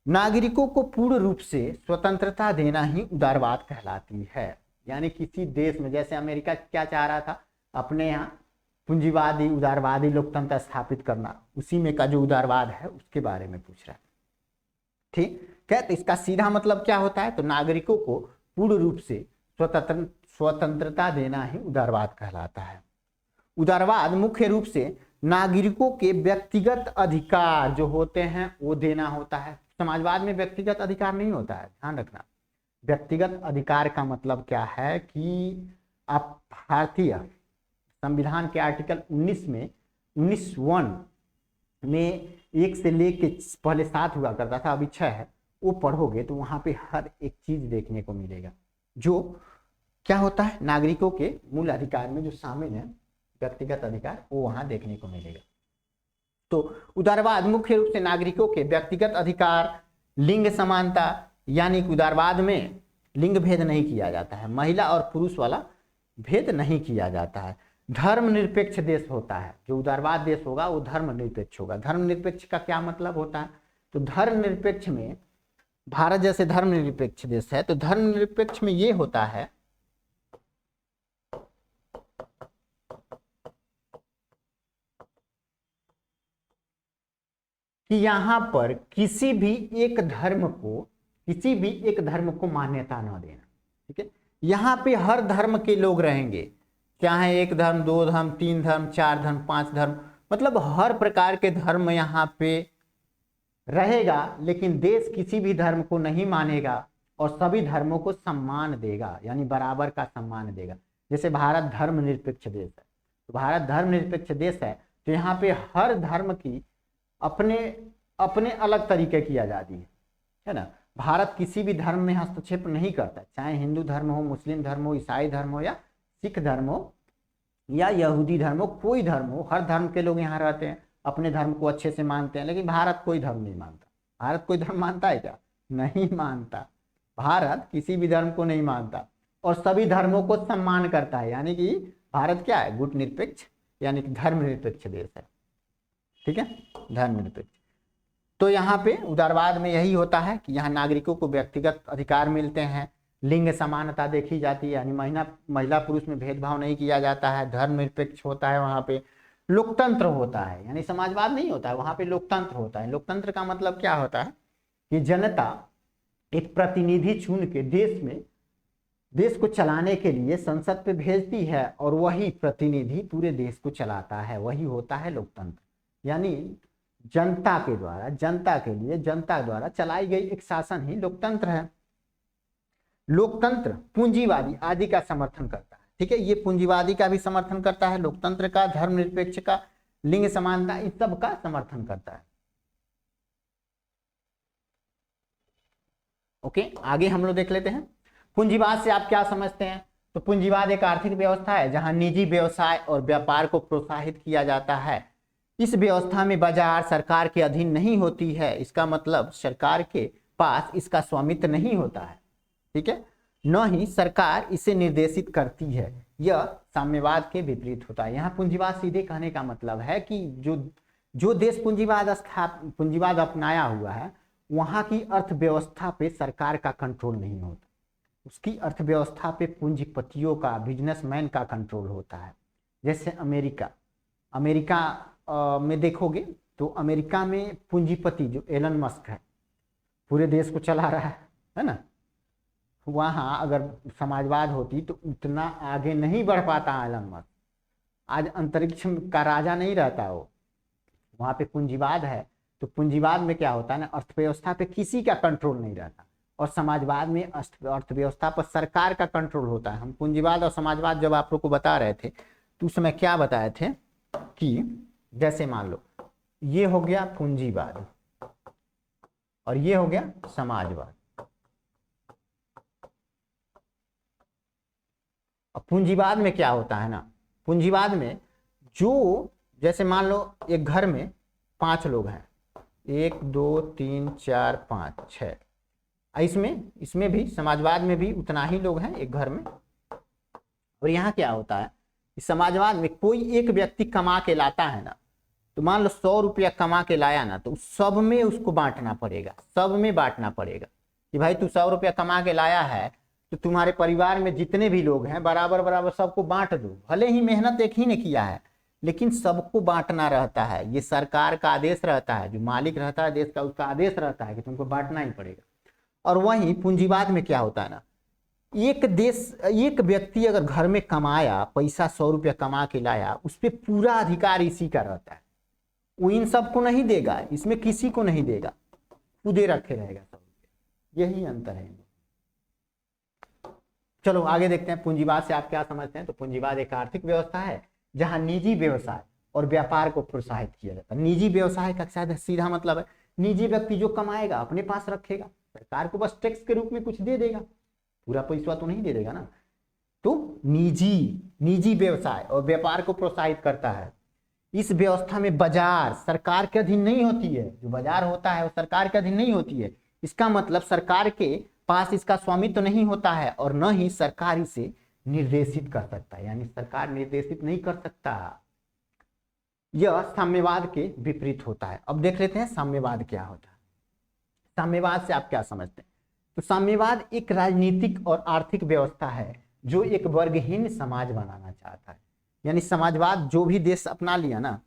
नागरिकों को पूर्ण रूप से स्वतंत्रता देना ही उदारवाद कहलाती है। यानी किसी देश में, जैसे अमेरिका क्या चाह रहा था, अपने यहाँ पूंजीवादी उदारवादी लोकतंत्र स्थापित करना, उसी में का जो उदारवाद है उसके बारे में पूछ रहा है। ठीक है, तो इसका सीधा मतलब क्या होता है? तो नागरिकों को पूर्ण रूप से स्वतंत्रता देना ही उदारवाद कहलाता है। उदारवाद मुख्य रूप से नागरिकों के व्यक्तिगत अधिकार जो होते हैं वो देना होता है। समाजवाद में व्यक्तिगत अधिकार नहीं होता है, ध्यान रखना। व्यक्तिगत अधिकार का मतलब क्या है कि आप भारतीय संविधान के आर्टिकल 19(1) में 1 से लेके पहले 7 हुआ करता था, अभी 6 है, वो पढ़ोगे तो वहां पे हर एक चीज देखने को मिलेगा जो क्या होता है नागरिकों के मूल अधिकार में जो शामिल है, व्यक्तिगत अधिकार, वो वहां देखने को मिलेगा। तो उदारवाद मुख्य रूप से नागरिकों के व्यक्तिगत अधिकार, लिंग समानता, यानी कि उदारवाद में लिंग भेद नहीं किया जाता है, महिला और पुरुष वाला भेद नहीं किया जाता है। धर्मनिरपेक्ष देश होता है, जो उदारवाद देश होगा वो धर्मनिरपेक्ष होगा। धर्मनिरपेक्ष का क्या मतलब होता है? तो धर्मनिरपेक्ष में, भारत जैसे धर्मनिरपेक्ष देश है, तो धर्मनिरपेक्ष में ये होता है कि यहाँ पर किसी भी एक धर्म को मान्यता न देना। ठीक है, यहाँ पे हर धर्म के लोग रहेंगे, चाहे 1 धर्म, 2 धर्म, 3 धर्म, 4 धर्म, 5 धर्म, मतलब हर प्रकार के धर्म यहाँ पे रहेगा, लेकिन देश किसी भी धर्म को नहीं मानेगा और सभी धर्मों को सम्मान देगा, यानी बराबर का सम्मान देगा। जैसे भारत धर्मनिरपेक्ष देश है, तो भारत धर्मनिरपेक्ष देश है, तो यहाँ पे हर धर्म की अपने अलग तरीके की आज़ादी है ना। भारत किसी भी धर्म में हस्तक्षेप नहीं करता, चाहे हिंदू धर्म हो, मुस्लिम धर्म हो, ईसाई धर्म हो या सिख धर्म हो, या यहूदी धर्म हो, कोई धर्म हो, हर धर्म के लोग यहाँ रहते हैं, अपने धर्म को अच्छे से मानते हैं। लेकिन भारत कोई धर्म नहीं मानता। भारत कोई धर्म मानता है क्या? नहीं मानता। भारत किसी भी धर्म को नहीं मानता और सभी धर्मों को सम्मान करता है। यानी कि भारत क्या है? गुट निरपेक्ष, यानी कि धर्मनिरपेक्ष देश है। ठीक है, धर्मनिरपेक्ष। तो यहाँ पे उदारवाद में यही होता है कि यहाँ नागरिकों को व्यक्तिगत अधिकार मिलते हैं, लिंग समानता देखी जाती है, यानी महिला पुरुष में भेदभाव नहीं किया जाता है, धर्मनिरपेक्ष होता है, वहाँ पे लोकतंत्र होता है, यानी समाजवाद नहीं होता है, वहाँ पे लोकतंत्र होता है। लोकतंत्र का मतलब क्या होता है कि जनता एक प्रतिनिधि चुन के देश को चलाने के लिए संसद पे भेजती है और वही प्रतिनिधि पूरे देश को चलाता है, वही होता है लोकतंत्र। यानी जनता के द्वारा, जनता के लिए, जनता द्वारा चलाई गई एक शासन ही लोकतंत्र है। लोकतंत्र पूंजीवादी आदि का समर्थन करता है। ठीक है, ये पूंजीवादी का भी समर्थन करता है, लोकतंत्र का, धर्मनिरपेक्ष का, लिंग समानता, इस सब का समर्थन करता है। ओके, आगे हम लोग देख लेते हैं पूंजीवाद से आप क्या समझते हैं। तो पूंजीवाद एक आर्थिक व्यवस्था है जहां निजी व्यवसाय और व्यापार को प्रोत्साहित किया जाता है। इस व्यवस्था में बाजार सरकार के अधीन नहीं होती है। इसका मतलब सरकार के पास इसका स्वामित्व नहीं होता है। ठीक है, न ही सरकार इसे निर्देशित करती है। यह साम्यवाद के विपरीत होता है। यहाँ पूंजीवाद सीधे कहने का मतलब है कि जो देश पूंजीवाद अपनाया हुआ है, वहां की अर्थव्यवस्था पे सरकार का कंट्रोल नहीं होता। उसकी अर्थव्यवस्था पे पूंजीपतियों का, बिजनेसमैन का कंट्रोल होता है। जैसे अमेरिका में देखोगे तो अमेरिका में पूंजीपति जो एलन मस्क है, पूरे देश को चला रहा है ना। वहाँ अगर समाजवाद होती तो उतना आगे नहीं बढ़ पाता एलन मस्क। आज अंतरिक्ष का राजा नहीं रहता वो, वहाँ पे पूंजीवाद है। तो पूंजीवाद में क्या होता है ना, अर्थव्यवस्था पे किसी का कंट्रोल नहीं रहता, और समाजवाद में अर्थव्यवस्था पर सरकार का कंट्रोल होता है। हम पूंजीवाद और समाजवाद जब आप लोग को बता रहे थे तो उस समय क्या बताए थे कि जैसे मान लो ये हो गया पूंजीवाद और ये हो गया समाजवाद। अब पूंजीवाद में क्या होता है ना, पूंजीवाद में जो जैसे मान लो एक घर में 5 लोग हैं, 1 2 3 4 5 6, इसमें भी समाजवाद में भी उतना ही लोग हैं एक घर में। और यहाँ क्या होता है, समाजवाद में कोई एक व्यक्ति कमा के लाता है ना, तो मान लो 100 रुपया कमा के लाया ना, तो सब में उसको बांटना पड़ेगा, सब में बांटना पड़ेगा कि भाई तू 100 रुपया कमा के लाया है तो तुम्हारे परिवार में जितने भी लोग हैं बराबर बराबर सबको बांट दो। भले ही मेहनत एक ही ने किया है, लेकिन सबको बांटना रहता है। ये सरकार का आदेश रहता है, जो मालिक रहता है देश का, उसका आदेश रहता है कि तुमको बांटना ही पड़ेगा। और वहीं पूंजीवाद में क्या होता है ना, एक व्यक्ति अगर घर में कमाया पैसा, 100 रुपया कमा के लाया, उस पर पूरा अधिकार इसी का रहता है। वो इन सबको नहीं देगा, इसमें किसी को नहीं देगा, खुदे रखे रहेगा सब। यही अंतर है। चलो आगे देखते हैं पूंजीवाद से आप क्या समझते हैं। तो पूंजीवाद एक आर्थिक व्यवस्था है जहां निजी व्यवसाय और व्यापार को प्रोत्साहित किया जाता है। निजी व्यवसाय का शायद सीधा मतलब है निजी व्यक्ति जो कमाएगा अपने पास रखेगा, सरकार को बस टैक्स के रूप में कुछ दे देगा, पूरा पैसा तो नहीं दे देगा ना। तो निजी व्यवसाय और व्यापार को प्रोत्साहित करता है। इस व्यवस्था में बाजार सरकार के अधीन नहीं होती है, जो बाजार होता है वो सरकार के अधीन नहीं होती है। इसका मतलब सरकार के पास इसका स्वामित्व तो नहीं होता है और न ही सरकार इसे निर्देशित कर सकता है, यानी सरकार निर्देशित नहीं कर सकता। यह साम्यवाद के विपरीत होता है। अब देख लेते हैं साम्यवाद क्या होता है। साम्यवाद से आप क्या समझते हैं। तो साम्यवाद एक राजनीतिक और आर्थिक व्यवस्था है जो एक वर्गहीन समाज बनाना चाहता है। यानी समाजवाद जो भी देश अपना लिया ना,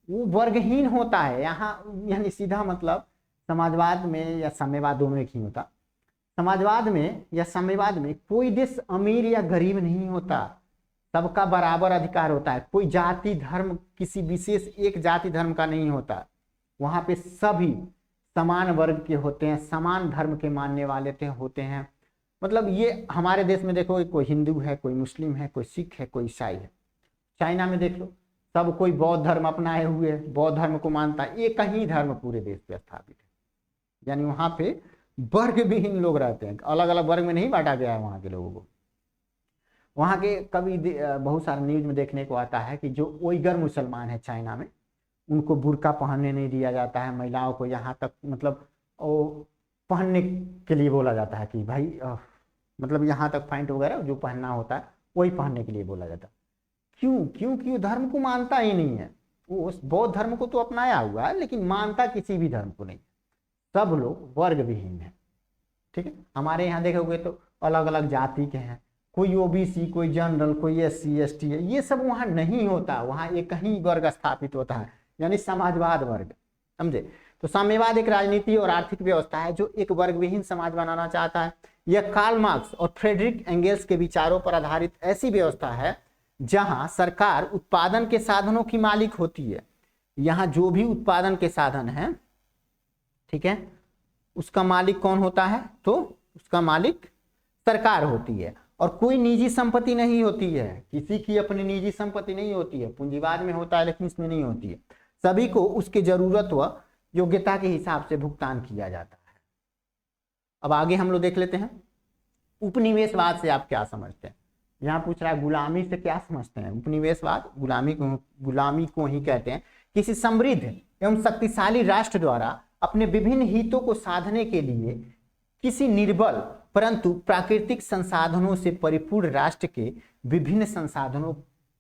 वो वर्गहीन होता है। यहाँ यानी सीधा मतलब समाजवाद में या साम्यवाद दोनों एक ही होता। समाजवाद में या साम्यवाद में कोई देश अमीर या गरीब नहीं होता, सबका बराबर अधिकार होता है। कोई जाति धर्म किसी विशेष एक जाति धर्म का नहीं होता। वहां पे सभी समान वर्ग के होते हैं, समान धर्म के मानने वाले होते हैं। मतलब ये हमारे देश में देखो, कोई हिंदू है, कोई मुस्लिम है, कोई सिख है, कोई ईसाई है। चाइना में देख लो, सब कोई बौद्ध धर्म अपनाए हुए है, बौद्ध धर्म को मानता है। एक ही धर्म पूरे देश पे स्थापित है। यानी वहां पे वर्ग विहीन लोग रहते हैं, अलग अलग वर्ग में नहीं बांटा गया है वहां के लोगों को। वहाँ के कभी बहुत सारे न्यूज में देखने को आता है कि जो उइगर मुसलमान है चाइना में, उनको बुर्का पहनने नहीं दिया जाता है, महिलाओं को यहाँ तक मतलब वो पहनने के लिए बोला जाता है कि भाई मतलब यहाँ तक पैंट वगैरह जो पहनना होता है वही पहनने के लिए बोला जाता है। क्यों? क्योंकि वो धर्म को मानता ही नहीं है। वो उस बौद्ध धर्म को तो अपनाया हुआ है लेकिन मानता किसी भी धर्म को नहीं। सब लोग वर्ग विहीन है, ठीक है। हमारे यहाँ देखोगे तो अलग अलग जाति के हैं, कोई ओबीसी, कोई जनरल, कोई एससी एसटी है, ये सब वहाँ नहीं होता। वहाँ एक ही वर्ग स्थापित होता है, यानी समाजवाद वर्ग, समझे। तो साम्यवाद एक राजनीति और आर्थिक व्यवस्था है जो एक वर्ग विहीन समाज बनाना चाहता है। यह कार्ल मार्क्स और फ्रेडरिक एंगेल्स के विचारों पर आधारित ऐसी व्यवस्था है जहां सरकार उत्पादन के साधनों की मालिक होती है। यहाँ जो भी उत्पादन के साधन है, ठीक है, उसका मालिक कौन होता है? तो उसका मालिक सरकार होती है और कोई निजी संपत्ति नहीं होती है, किसी की अपनी निजी संपत्ति नहीं होती है। पूंजीवाद में होता है लेकिन इसमें नहीं होती है। सभी को उसके जरूरत व योग्यता के हिसाब से भुगतान किया जाता है। अब आगे हम लोग देख लेते हैं उपनिवेशवाद से आप क्या समझते हैं। यहाँ पूछ रहा है गुलामी से क्या समझते हैं। उपनिवेशवाद गुलामी को ही कहते हैं। किसी समृद्ध एवं शक्तिशाली राष्ट्र द्वारा अपने विभिन्न हितों को साधने के लिए किसी निर्बल परंतु प्राकृतिक संसाधनों से परिपूर्ण राष्ट्र के विभिन्न संसाधनों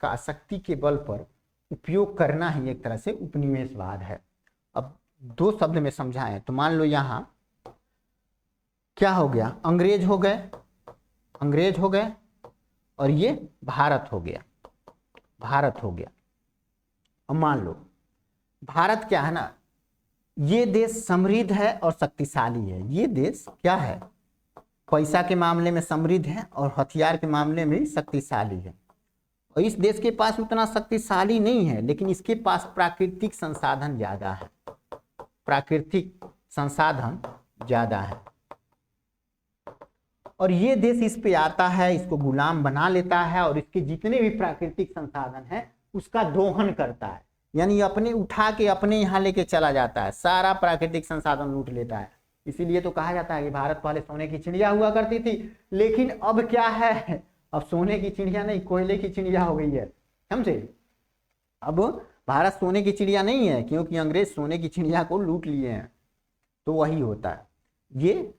का शक्ति के बल पर उपयोग करना ही एक तरह से उपनिवेशवाद है। अब दो शब्द में समझाएं तो मान लो यहां क्या हो गया, अंग्रेज हो गए और ये भारत हो गया। अब मान लो भारत क्या है ना, ये देश समृद्ध है और शक्तिशाली है। ये देश क्या है, पैसा के मामले में समृद्ध है और हथियार के मामले में भी शक्तिशाली है। और इस देश के पास उतना शक्तिशाली नहीं है लेकिन इसके पास प्राकृतिक संसाधन ज्यादा है, और ये देश इस पे आता है, इसको गुलाम बना लेता है और इसके जितने भी प्राकृतिक संसाधन है उसका दोहन करता है, यानी अपने उठा के अपने यहाँ लेके चला जाता है, सारा प्राकृतिक संसाधन लूट लेता है। इसीलिए तो कहा जाता है कि भारत पहले सोने की चिड़िया हुआ करती थी लेकिन अब क्या है, अब सोने की चिड़िया नहीं कोयले की चिड़िया हो गई है, समझे। अब भारत सोने की चिड़िया नहीं है क्योंकि अंग्रेज सोने की चिड़िया को लूट लिए हैं। तो वही होता है, ये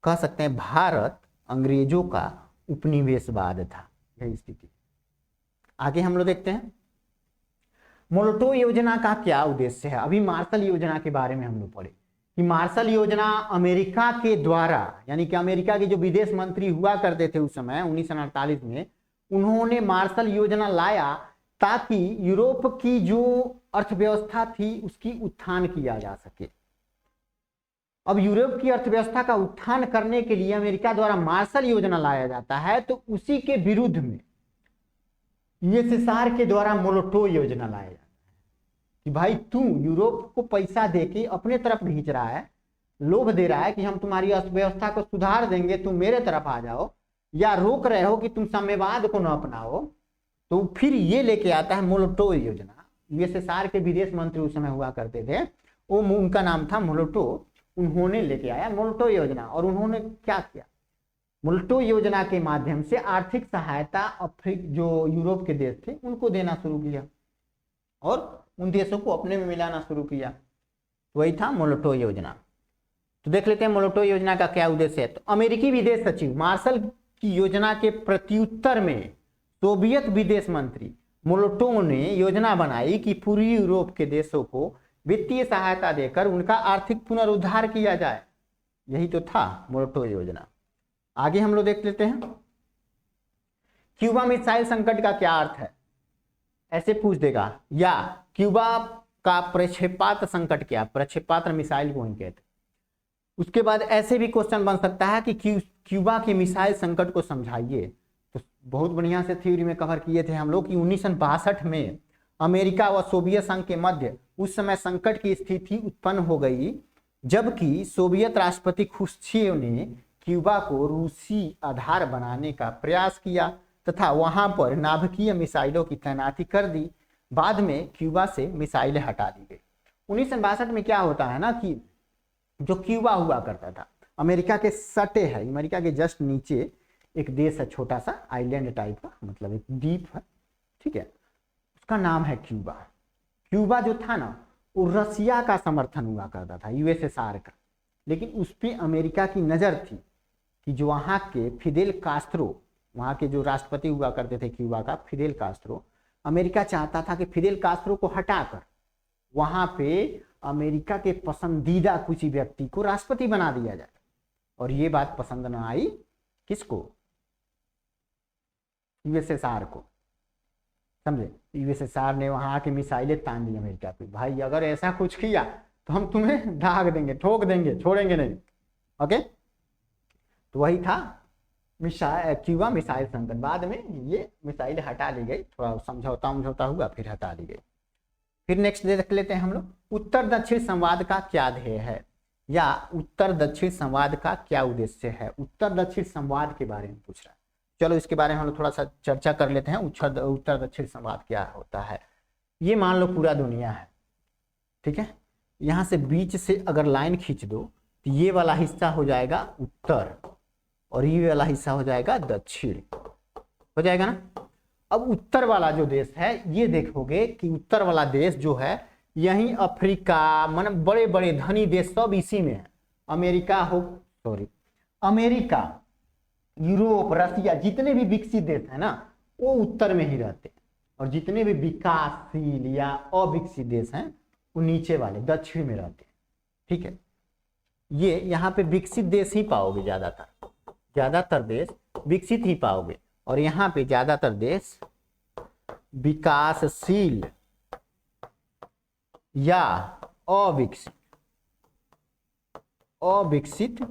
कह सकते हैं भारत अंग्रेजों का उपनिवेशवाद था, यही स्थिति। आगे हम लोग देखते हैं मोल्टो योजना का क्या उद्देश्य है। अभी मार्शल योजना के बारे में हम लोग पढ़े कि मार्शल योजना अमेरिका के द्वारा, यानी कि अमेरिका के जो विदेश मंत्री हुआ करते थे उस समय 1948 में, उन्होंने मार्शल योजना लाया ताकि यूरोप की जो अर्थव्यवस्था थी उसकी उत्थान किया जा सके। अब यूरोप की अर्थव्यवस्था का उत्थान करने के लिए अमेरिका द्वारा मार्शल योजना लाया जाता है, तो उसी के विरुद्ध में यूएसएसआर के द्वारा मोल्टो योजना लाया जाता है कि भाई तू यूरोप को पैसा देके अपने तरफ खींच रहा है, लोभ दे रहा है कि हम तुम्हारी अर्थव्यवस्था को सुधार देंगे, तुम मेरे तरफ आ जाओ, या रोक रहे हो कि तुम साम्यवाद को न अपनाओ। तो फिर ये लेके आता है मोल्टो योजना। यूएसएसआर के विदेश मंत्री उस समय हुआ करते थे, वो उनका नाम था मोल्टो। उन्होंने लेके आया मोल्टो योजना और उन्होंने क्या किया, मोल्टो योजना के माध्यम से आर्थिक सहायता जो यूरोप के देश थे उनको देना शुरू किया और उन देशों को अपने में मिलाना शुरू किया। वही था मोल्टो योजना। तो देख लेते हैं मोल्टो योजना का क्या उद्देश्य है। तो अमेरिकी विदेश सचिव मार्शल की योजना के प्रत्युत्तर में सोवियत विदेश मंत्री मोल्टो ने योजना बनाई कि पूर्वी यूरोप के देशों को वित्तीय सहायता देकर उनका आर्थिक पुनरुद्धार किया जाए। यही तो था मोल्टो योजना। आगे हम लोग देख लेते हैं क्यूबा मिसाइल संकट का क्या अर्थ है, ऐसे पूछ देगा, या क्यूबा का प्रक्षेपास्त्र संकट क्या, प्रक्षेपास्त्र मिसाइल को ही कहते। उसके बाद ऐसे भी क्वेश्चन बन सकता है कि क्यूबा के मिसाइल संकट को समझाइए। तो बहुत बढ़िया से थ्योरी में कवर किए थे हम लोग कि 1962 में अमेरिका व सोवियत संघ के मध्य उस समय संकट की स्थिति उत्पन्न हो गई, जबकि सोवियत राष्ट्रपति खुश्चेव ने क्यूबा को रूसी आधार बनाने का प्रयास किया तथा वहां पर नाभिकीय मिसाइलों की तैनाती कर दी। बाद में क्यूबा से मिसाइलें हटा दी गई। 1962 में क्या होता है ना कि जो क्यूबा हुआ करता था अमेरिका के सटे है, अमेरिका के जस्ट नीचे एक देश है छोटा सा आइलैंड टाइप का, मतलब एक द्वीप है, ठीक है, उसका नाम है क्यूबा। क्यूबा जो था ना वो रसिया का समर्थन हुआ करता था, यूएसएसआर का, लेकिन उस पर अमेरिका की नज़र थी कि जो वहाँ के फिदेल कास्त्रो, वहाँ के जो राष्ट्रपति हुआ करते थे क्यूबा का, फिदेल कास्त्रो, अमेरिका चाहता था कि फिदेल कास्त्रो को हटाकर वहाँ पे अमेरिका के पसंदीदा कुछ व्यक्ति को राष्ट्रपति बना दिया जाए। और ये बात पसंद न आई किसको? यूएसएसआर को, समझे? यूएसएसआर ने वहां आके मिसाइलें तान दी अमेरिका पे, भाई अगर ऐसा कुछ किया तो हम तुम्हें दाग देंगे, ठोक देंगे, छोड़ेंगे नहीं। ओके, तो वही था क्यूबा मिसाइल संकट। बाद में ये मिसाइल हटा ली गई, थोड़ा समझौता हुआ, फिर हटा ली गई। फिर नेक्स्ट देख लेते हैं हम लोग, उत्तर दक्षिण संवाद का क्या ध्येय है, या उत्तर दक्षिण संवाद का क्या उद्देश्य है। उत्तर दक्षिण संवाद के बारे में पूछ रहा है। चलो इसके बारे में हम लोग थोड़ा सा चर्चा कर लेते हैं। उत्तर दक्षिण संवाद क्या होता है। ये मान लो पूरा दुनिया है, ठीक है, यहाँ से बीच से अगर लाइन खींच दो तो ये वाला हिस्सा हो जाएगा उत्तर और ये वाला हिस्सा हो जाएगा दक्षिण, हो जाएगा ना। अब उत्तर वाला जो देश है, ये देखोगे कि उत्तर वाला देश जो है यहीं अफ्रीका, मतलब बड़े बड़े धनी देश सब इसी में है। अमेरिका, यूरोप, रसिया, जितने भी विकसित देश है ना वो उत्तर में ही रहते हैं, और जितने भी विकासशील या अविकसित देश हैं वो नीचे वाले दक्षिण में रहते हैं, ठीक है। ये यहाँ पे विकसित देश ही पाओगे, ज्यादातर देश विकसित ही पाओगे, और यहाँ पे ज्यादातर देश विकासशील या अविकसित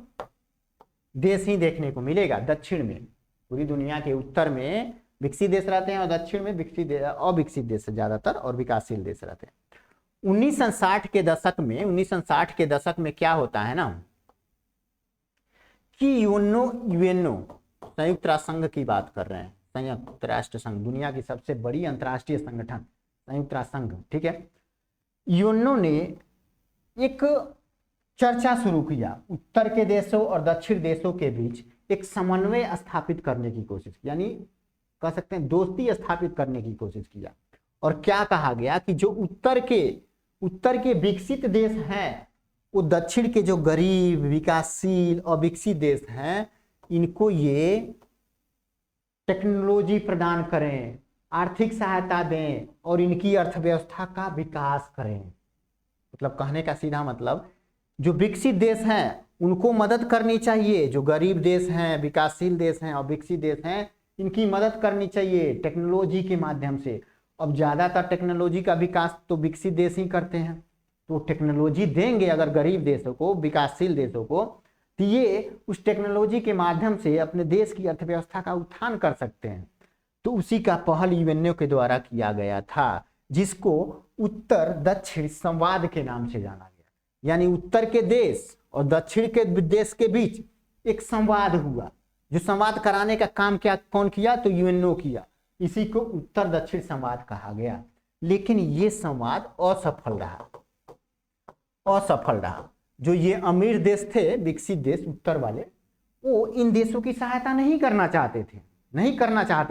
देश ही देखने को मिलेगा दक्षिण में। पूरी दुनिया के उत्तर में विकसित देश रहते हैं और दक्षिण में अविकसित देश ज्यादातर और विकासशील देश रहते हैं। 1960 के दशक में क्या होता है ना कि यूएनओ संयुक्त राष्ट्र संघ की बात कर रहे हैं। संयुक्त राष्ट्र संघ दुनिया की सबसे बड़ी अंतर्राष्ट्रीय संगठन संयुक्त राष्ट्र संघ, ठीक है। यूएनओ ने एक चर्चा शुरू किया, उत्तर के देशों और दक्षिण देशों के बीच एक समन्वय स्थापित करने की कोशिश की, यानी कह सकते हैं दोस्ती स्थापित करने की कोशिश किया। और क्या कहा गया कि जो उत्तर के विकसित देश हैं वो दक्षिण के जो गरीब, विकासशील और विकसित देश हैं इनको ये टेक्नोलॉजी प्रदान करें, आर्थिक सहायता दें और इनकी अर्थव्यवस्था का विकास करें। मतलब कहने का सीधा मतलब जो विकसित देश हैं उनको मदद करनी चाहिए, जो गरीब देश हैं, विकासशील देश हैं और विकसित देश हैं इनकी मदद करनी चाहिए टेक्नोलॉजी के माध्यम से। अब ज़्यादातर टेक्नोलॉजी का विकास तो विकसित देश ही करते हैं, तो टेक्नोलॉजी देंगे अगर गरीब देशों को, विकासशील देशों को, तो ये उस टेक्नोलॉजी के माध्यम से अपने देश की अर्थव्यवस्था का उत्थान कर सकते हैं। तो उसी का पहल यूएनओ के द्वारा किया गया था, जिसको उत्तर दक्षिण संवाद के नाम से जाना गया। यानी उत्तर के देश और दक्षिण के देश के बीच एक संवाद हुआ, जो संवाद कराने का काम कौन किया? तो यूएनओ किया। इसी को उत्तर दक्षिण संवाद कहा गया। लेकिन ये संवाद असफल रहा। जो ये अमीर देश थे, विकसित देश उत्तर वाले, वो इन देशों की सहायता नहीं करना चाहते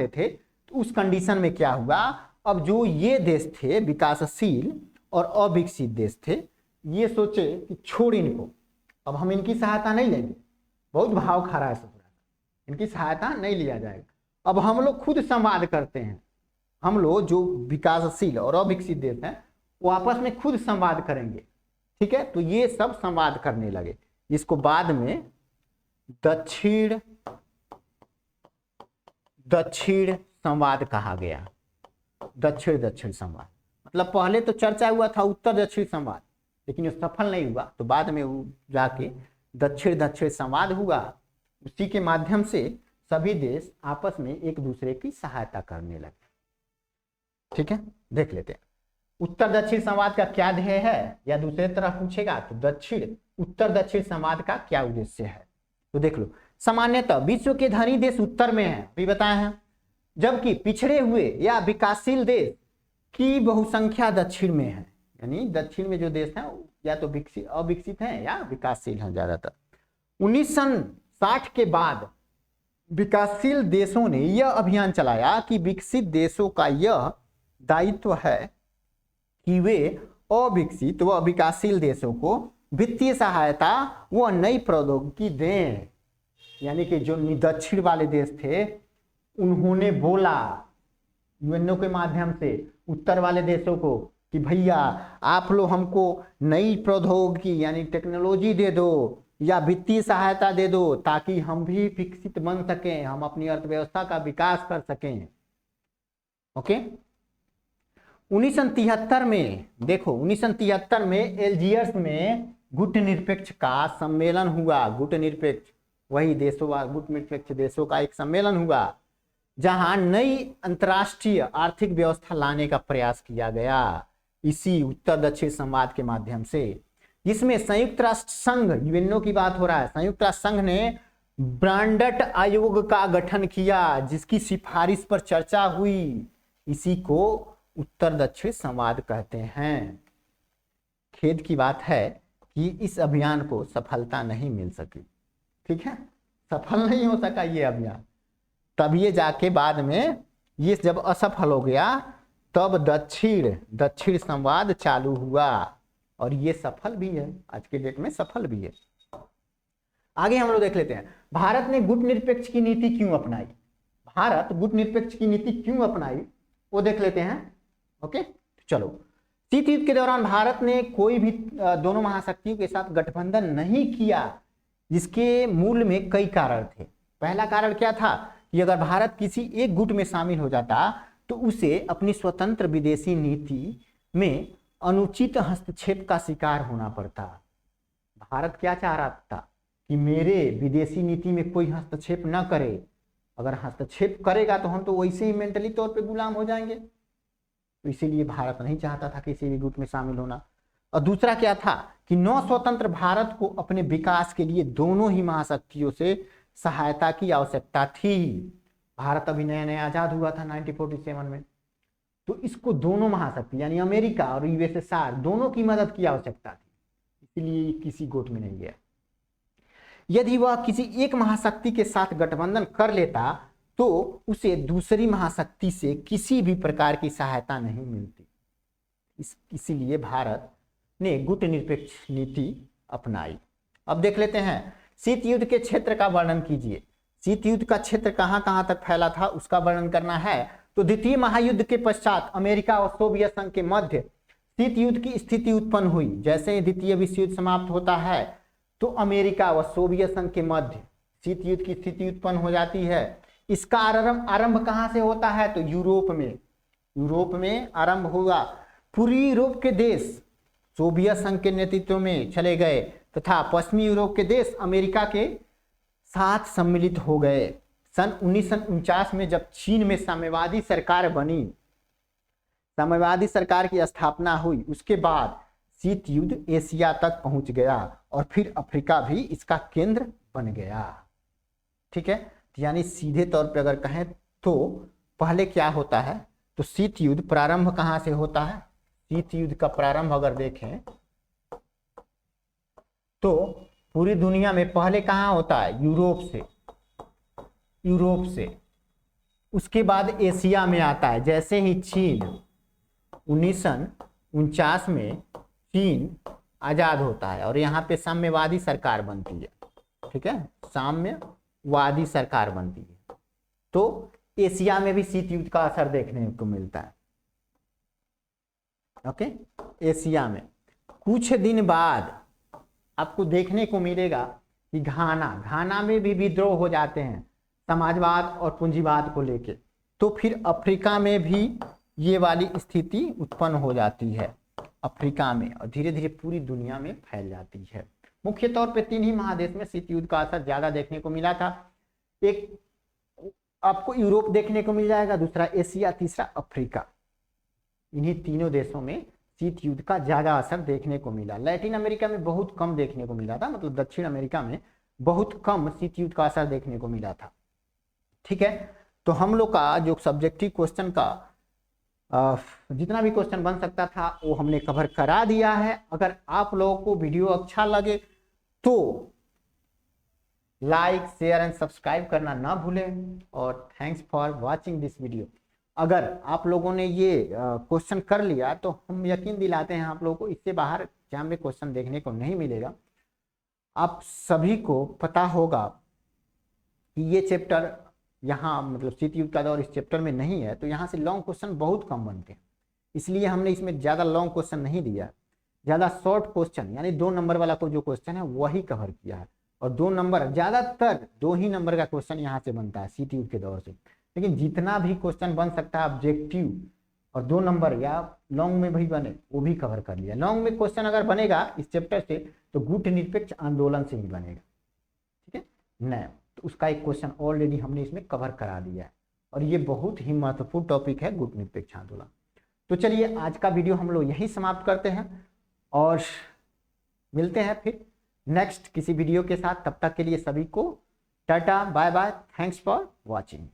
थे। तो उस कंडीशन में क्या हुआ, अब जो ये देश थे विकासशील और अविकसित देश थे, ये सोचे कि छोड़ इनको, अब हम इनकी सहायता नहीं लेंगे, बहुत भाव खा रहा है ससुरा, इनकी सहायता नहीं लिया जाएगा, अब हम लोग खुद संवाद करते हैं। हम लोग जो विकासशील और अविकसित देश हैं वो आपस में खुद संवाद करेंगे, ठीक है। तो ये सब संवाद करने लगे, इसको बाद में दक्षिण संवाद कहा गया। दक्षिण संवाद मतलब पहले तो चर्चा हुआ था उत्तर दक्षिण संवाद, लेकिन वो सफल नहीं हुआ, तो बाद में वो जाके दक्षिण संवाद हुआ। उसी के माध्यम से सभी देश आपस में एक दूसरे की सहायता करने लगे, ठीक है। देख लेते हैं उत्तर दक्षिण संवाद का क्या ध्येय है, या दूसरे तरह पूछेगा तो उत्तर दक्षिण संवाद का क्या उद्देश्य है। तो देख लो, सामान्यतः विश्व के धनी देश उत्तर में हैं, अभी बताए हैं, जबकि पिछड़े हुए या विकासशील देश की बहुसंख्या दक्षिण में है। यानी दक्षिण में जो देश हैं या तो अविकसित हैं या विकासशील हैं ज्यादातर। 1960 के बाद विकासशील देशों ने यह अभियान चलाया कि विकसित देशों का यह दायित्व है कि वे अविकसित व विकासशील देशों को वित्तीय सहायता व नई प्रौद्योगिकी दें। यानी कि जो दक्षिण वाले देश थे उन्होंने बोला यूएनओ के माध्यम से उत्तर वाले देशों को कि भैया आप लोग हमको नई प्रौद्योगिकी यानी टेक्नोलॉजी दे दो या वित्तीय सहायता दे दो ताकि हम भी विकसित बन सकें, हम अपनी अर्थव्यवस्था का विकास कर सकें। ओके। 1973 में देखो 1973 में एल्जियर्स में गुटनिरपेक्ष का सम्मेलन हुआ। गुटनिरपेक्ष वही देशों गुटनिरपेक्ष देशों का एक सम्मेलन हुआ जहां नई अंतर्राष्ट्रीय आर्थिक व्यवस्था लाने का प्रयास किया गया इसी उत्तर दक्षिण संवाद के माध्यम से। इसमें संयुक्त राष्ट्र संघ, यूएनओ की बात हो रहा है, संयुक्त राष्ट्र संघ ने ब्रांडट आयोग का गठन किया जिसकी सिफारिश पर चर्चा हुई। इसी को उत्तर दक्षिण संवाद कहते हैं। खेद की बात है कि इस अभियान को सफलता नहीं मिल सकी। ठीक है, सफल नहीं हो सका ये अभियान। तब ये जाके बाद में ये जब असफल हो गया तब दक्षिण संवाद चालू हुआ और ये सफल भी है, आज के डेट में सफल भी है। आगे हम लोग देख लेते हैं भारत ने गुटनिरपेक्ष की नीति क्यों अपनाई। भारत गुटनिरपेक्ष की नीति क्यों अपनाई वो देख लेते हैं। ओके, चलो। शीत युद्ध के दौरान भारत ने कोई भी दोनों महाशक्तियों के साथ गठबंधन नहीं किया, जिसके मूल में कई कारण थे। पहला कारण क्या था कि अगर भारत किसी एक गुट में शामिल हो जाता तो उसे अपनी स्वतंत्र विदेशी नीति में अनुचित हस्तक्षेप का शिकार होना पड़ता। भारत क्या चाह रहा था कि मेरे विदेशी नीति में कोई हस्तक्षेप न करे, अगर हस्तक्षेप करेगा तो हम तो वैसे ही मेंटली तौर पे गुलाम हो जाएंगे। तो इसीलिए भारत नहीं चाहता था किसी भी गुट में शामिल होना। और दूसरा क्या था कि नव स्वतंत्र भारत को अपने विकास के लिए दोनों ही महाशक्तियों से सहायता की आवश्यकता थी। भारत अभी नया नया आजाद हुआ था 1947 में, तो इसको दोनों महाशक्ति यानी अमेरिका और यूएसएसआर दोनों की मदद की आवश्यकता थी, इसलिए किसी गुट में नहीं गया। यदि वह किसी एक महाशक्ति के साथ गठबंधन कर लेता तो उसे दूसरी महाशक्ति से किसी भी प्रकार की सहायता नहीं मिलती। इसीलिए भारत ने गुटनिरपेक्ष नीति अपनाई। अब देख लेते हैं शीत युद्ध के क्षेत्र का वर्णन कीजिए। शीत युद्ध का क्षेत्र कहां कहां तक फैला था उसका वर्णन करना है। तो द्वितीय महायुद्ध के पश्चात अमेरिका और सोवियत संघ के मध्य शीत युद्ध की स्थिति उत्पन्न हुई। जैसे ही द्वितीय विश्व युद्ध समाप्त होता है तो अमेरिका व सोवियत संघ के मध्य शीत युद्ध की स्थिति उत्पन्न हो जाती है। इसका आरंभ कहां से होता है तो यूरोप में आरंभ हुआ। पूर्वी यूरोप के देश सोवियत संघ के नेतृत्व में चले गए तथा पश्चिमी यूरोप के देश अमेरिका के साथ सम्मिलित हो गए। सन 1949 में जब चीन में साम्यवादी सरकार बनी, साम्यवादी सरकार की स्थापना हुई, उसके बाद शीत युद्ध एशिया तक पहुंच गया और फिर अफ्रीका भी इसका केंद्र बन गया। ठीक है, यानी सीधे तौर पे अगर कहें तो पहले क्या होता है तो शीत युद्ध प्रारंभ कहां से होता है। शीत युद्ध का प्रारंभ अगर देखें तो पूरी दुनिया में पहले कहां होता है यूरोप से, उसके बाद एशिया में आता है। जैसे ही चीन 1949 में चीन आजाद होता है और यहाँ पे साम्यवादी सरकार बनती है। ठीक है, साम्यवादी सरकार बनती है तो एशिया में भी शीत युद्ध का असर देखने को मिलता है। ओके, एशिया में कुछ दिन बाद आपको देखने को मिलेगा कि घाना में भी विद्रोह हो जाते हैं समाजवाद और पूंजीवाद को लेके। तो फिर अफ्रीका में भी ये वाली स्थिति उत्पन्न हो जाती है अफ्रीका में, और धीरे धीरे पूरी दुनिया में फैल जाती है। मुख्य तौर पे 3 ही महादेश में शीत युद्ध का असर ज्यादा देखने को मिला था। एक आपको यूरोप देखने को मिल जाएगा, दूसरा एशिया, तीसरा अफ्रीका। इन्हीं तीनों देशों में शीत युद्ध का ज्यादा असर देखने को मिला। लैटिन अमेरिका में बहुत कम देखने को मिला था, मतलब दक्षिण अमेरिका में बहुत कम शीत युद्ध का असर देखने को मिला था। ठीक है, तो हम लोग का जो सब्जेक्टिव क्वेश्चन का जितना भी क्वेश्चन बन सकता था वो हमने कवर करा दिया है। अगर आप लोगों को वीडियो अच्छा लगे तो लाइक शेयर एंड सब्सक्राइब करना ना भूलें। और thanks for watching this video. अगर आप लोगों ने ये क्वेश्चन कर लिया तो हम यकीन दिलाते हैं आप लोगों को इससे बाहर एग्जाम में क्वेश्चन देखने को नहीं मिलेगा। आप सभी को पता होगा कि ये चैप्टर यहाँ मतलब शीत युद्ध का दौर इस चैप्टर में नहीं है, तो यहाँ से लॉन्ग क्वेश्चन बहुत कम बनते हैं, इसलिए हमने इसमें ज़्यादा लॉन्ग क्वेश्चन नहीं दिया, ज़्यादा शॉर्ट क्वेश्चन यानी 2 नंबर वाला को जो क्वेश्चन है वही कवर किया है। और 2 नंबर ज़्यादातर 2 ही नंबर का क्वेश्चन यहाँ से बनता है शीत युद्ध के दौर से, लेकिन जितना भी क्वेश्चन बन सकता है ऑब्जेक्टिव और 2 नंबर या लॉन्ग में भी बने वो भी कवर कर लिया। लॉन्ग में क्वेश्चन अगर बनेगा इस चैप्टर से तो गुट निरपेक्ष आंदोलन से ही बनेगा, ठीक है न, तो उसका एक क्वेश्चन ऑलरेडी हमने इसमें कवर करा दिया है और ये बहुत ही महत्वपूर्ण टॉपिक है गुट निरपेक्ष आंदोलन। तो चलिए आज का वीडियो हम लोग यहीं समाप्त करते हैं और मिलते हैं फिर नेक्स्ट किसी वीडियो के साथ। तब तक के लिए सभी को tata bye bye, thanks for watching.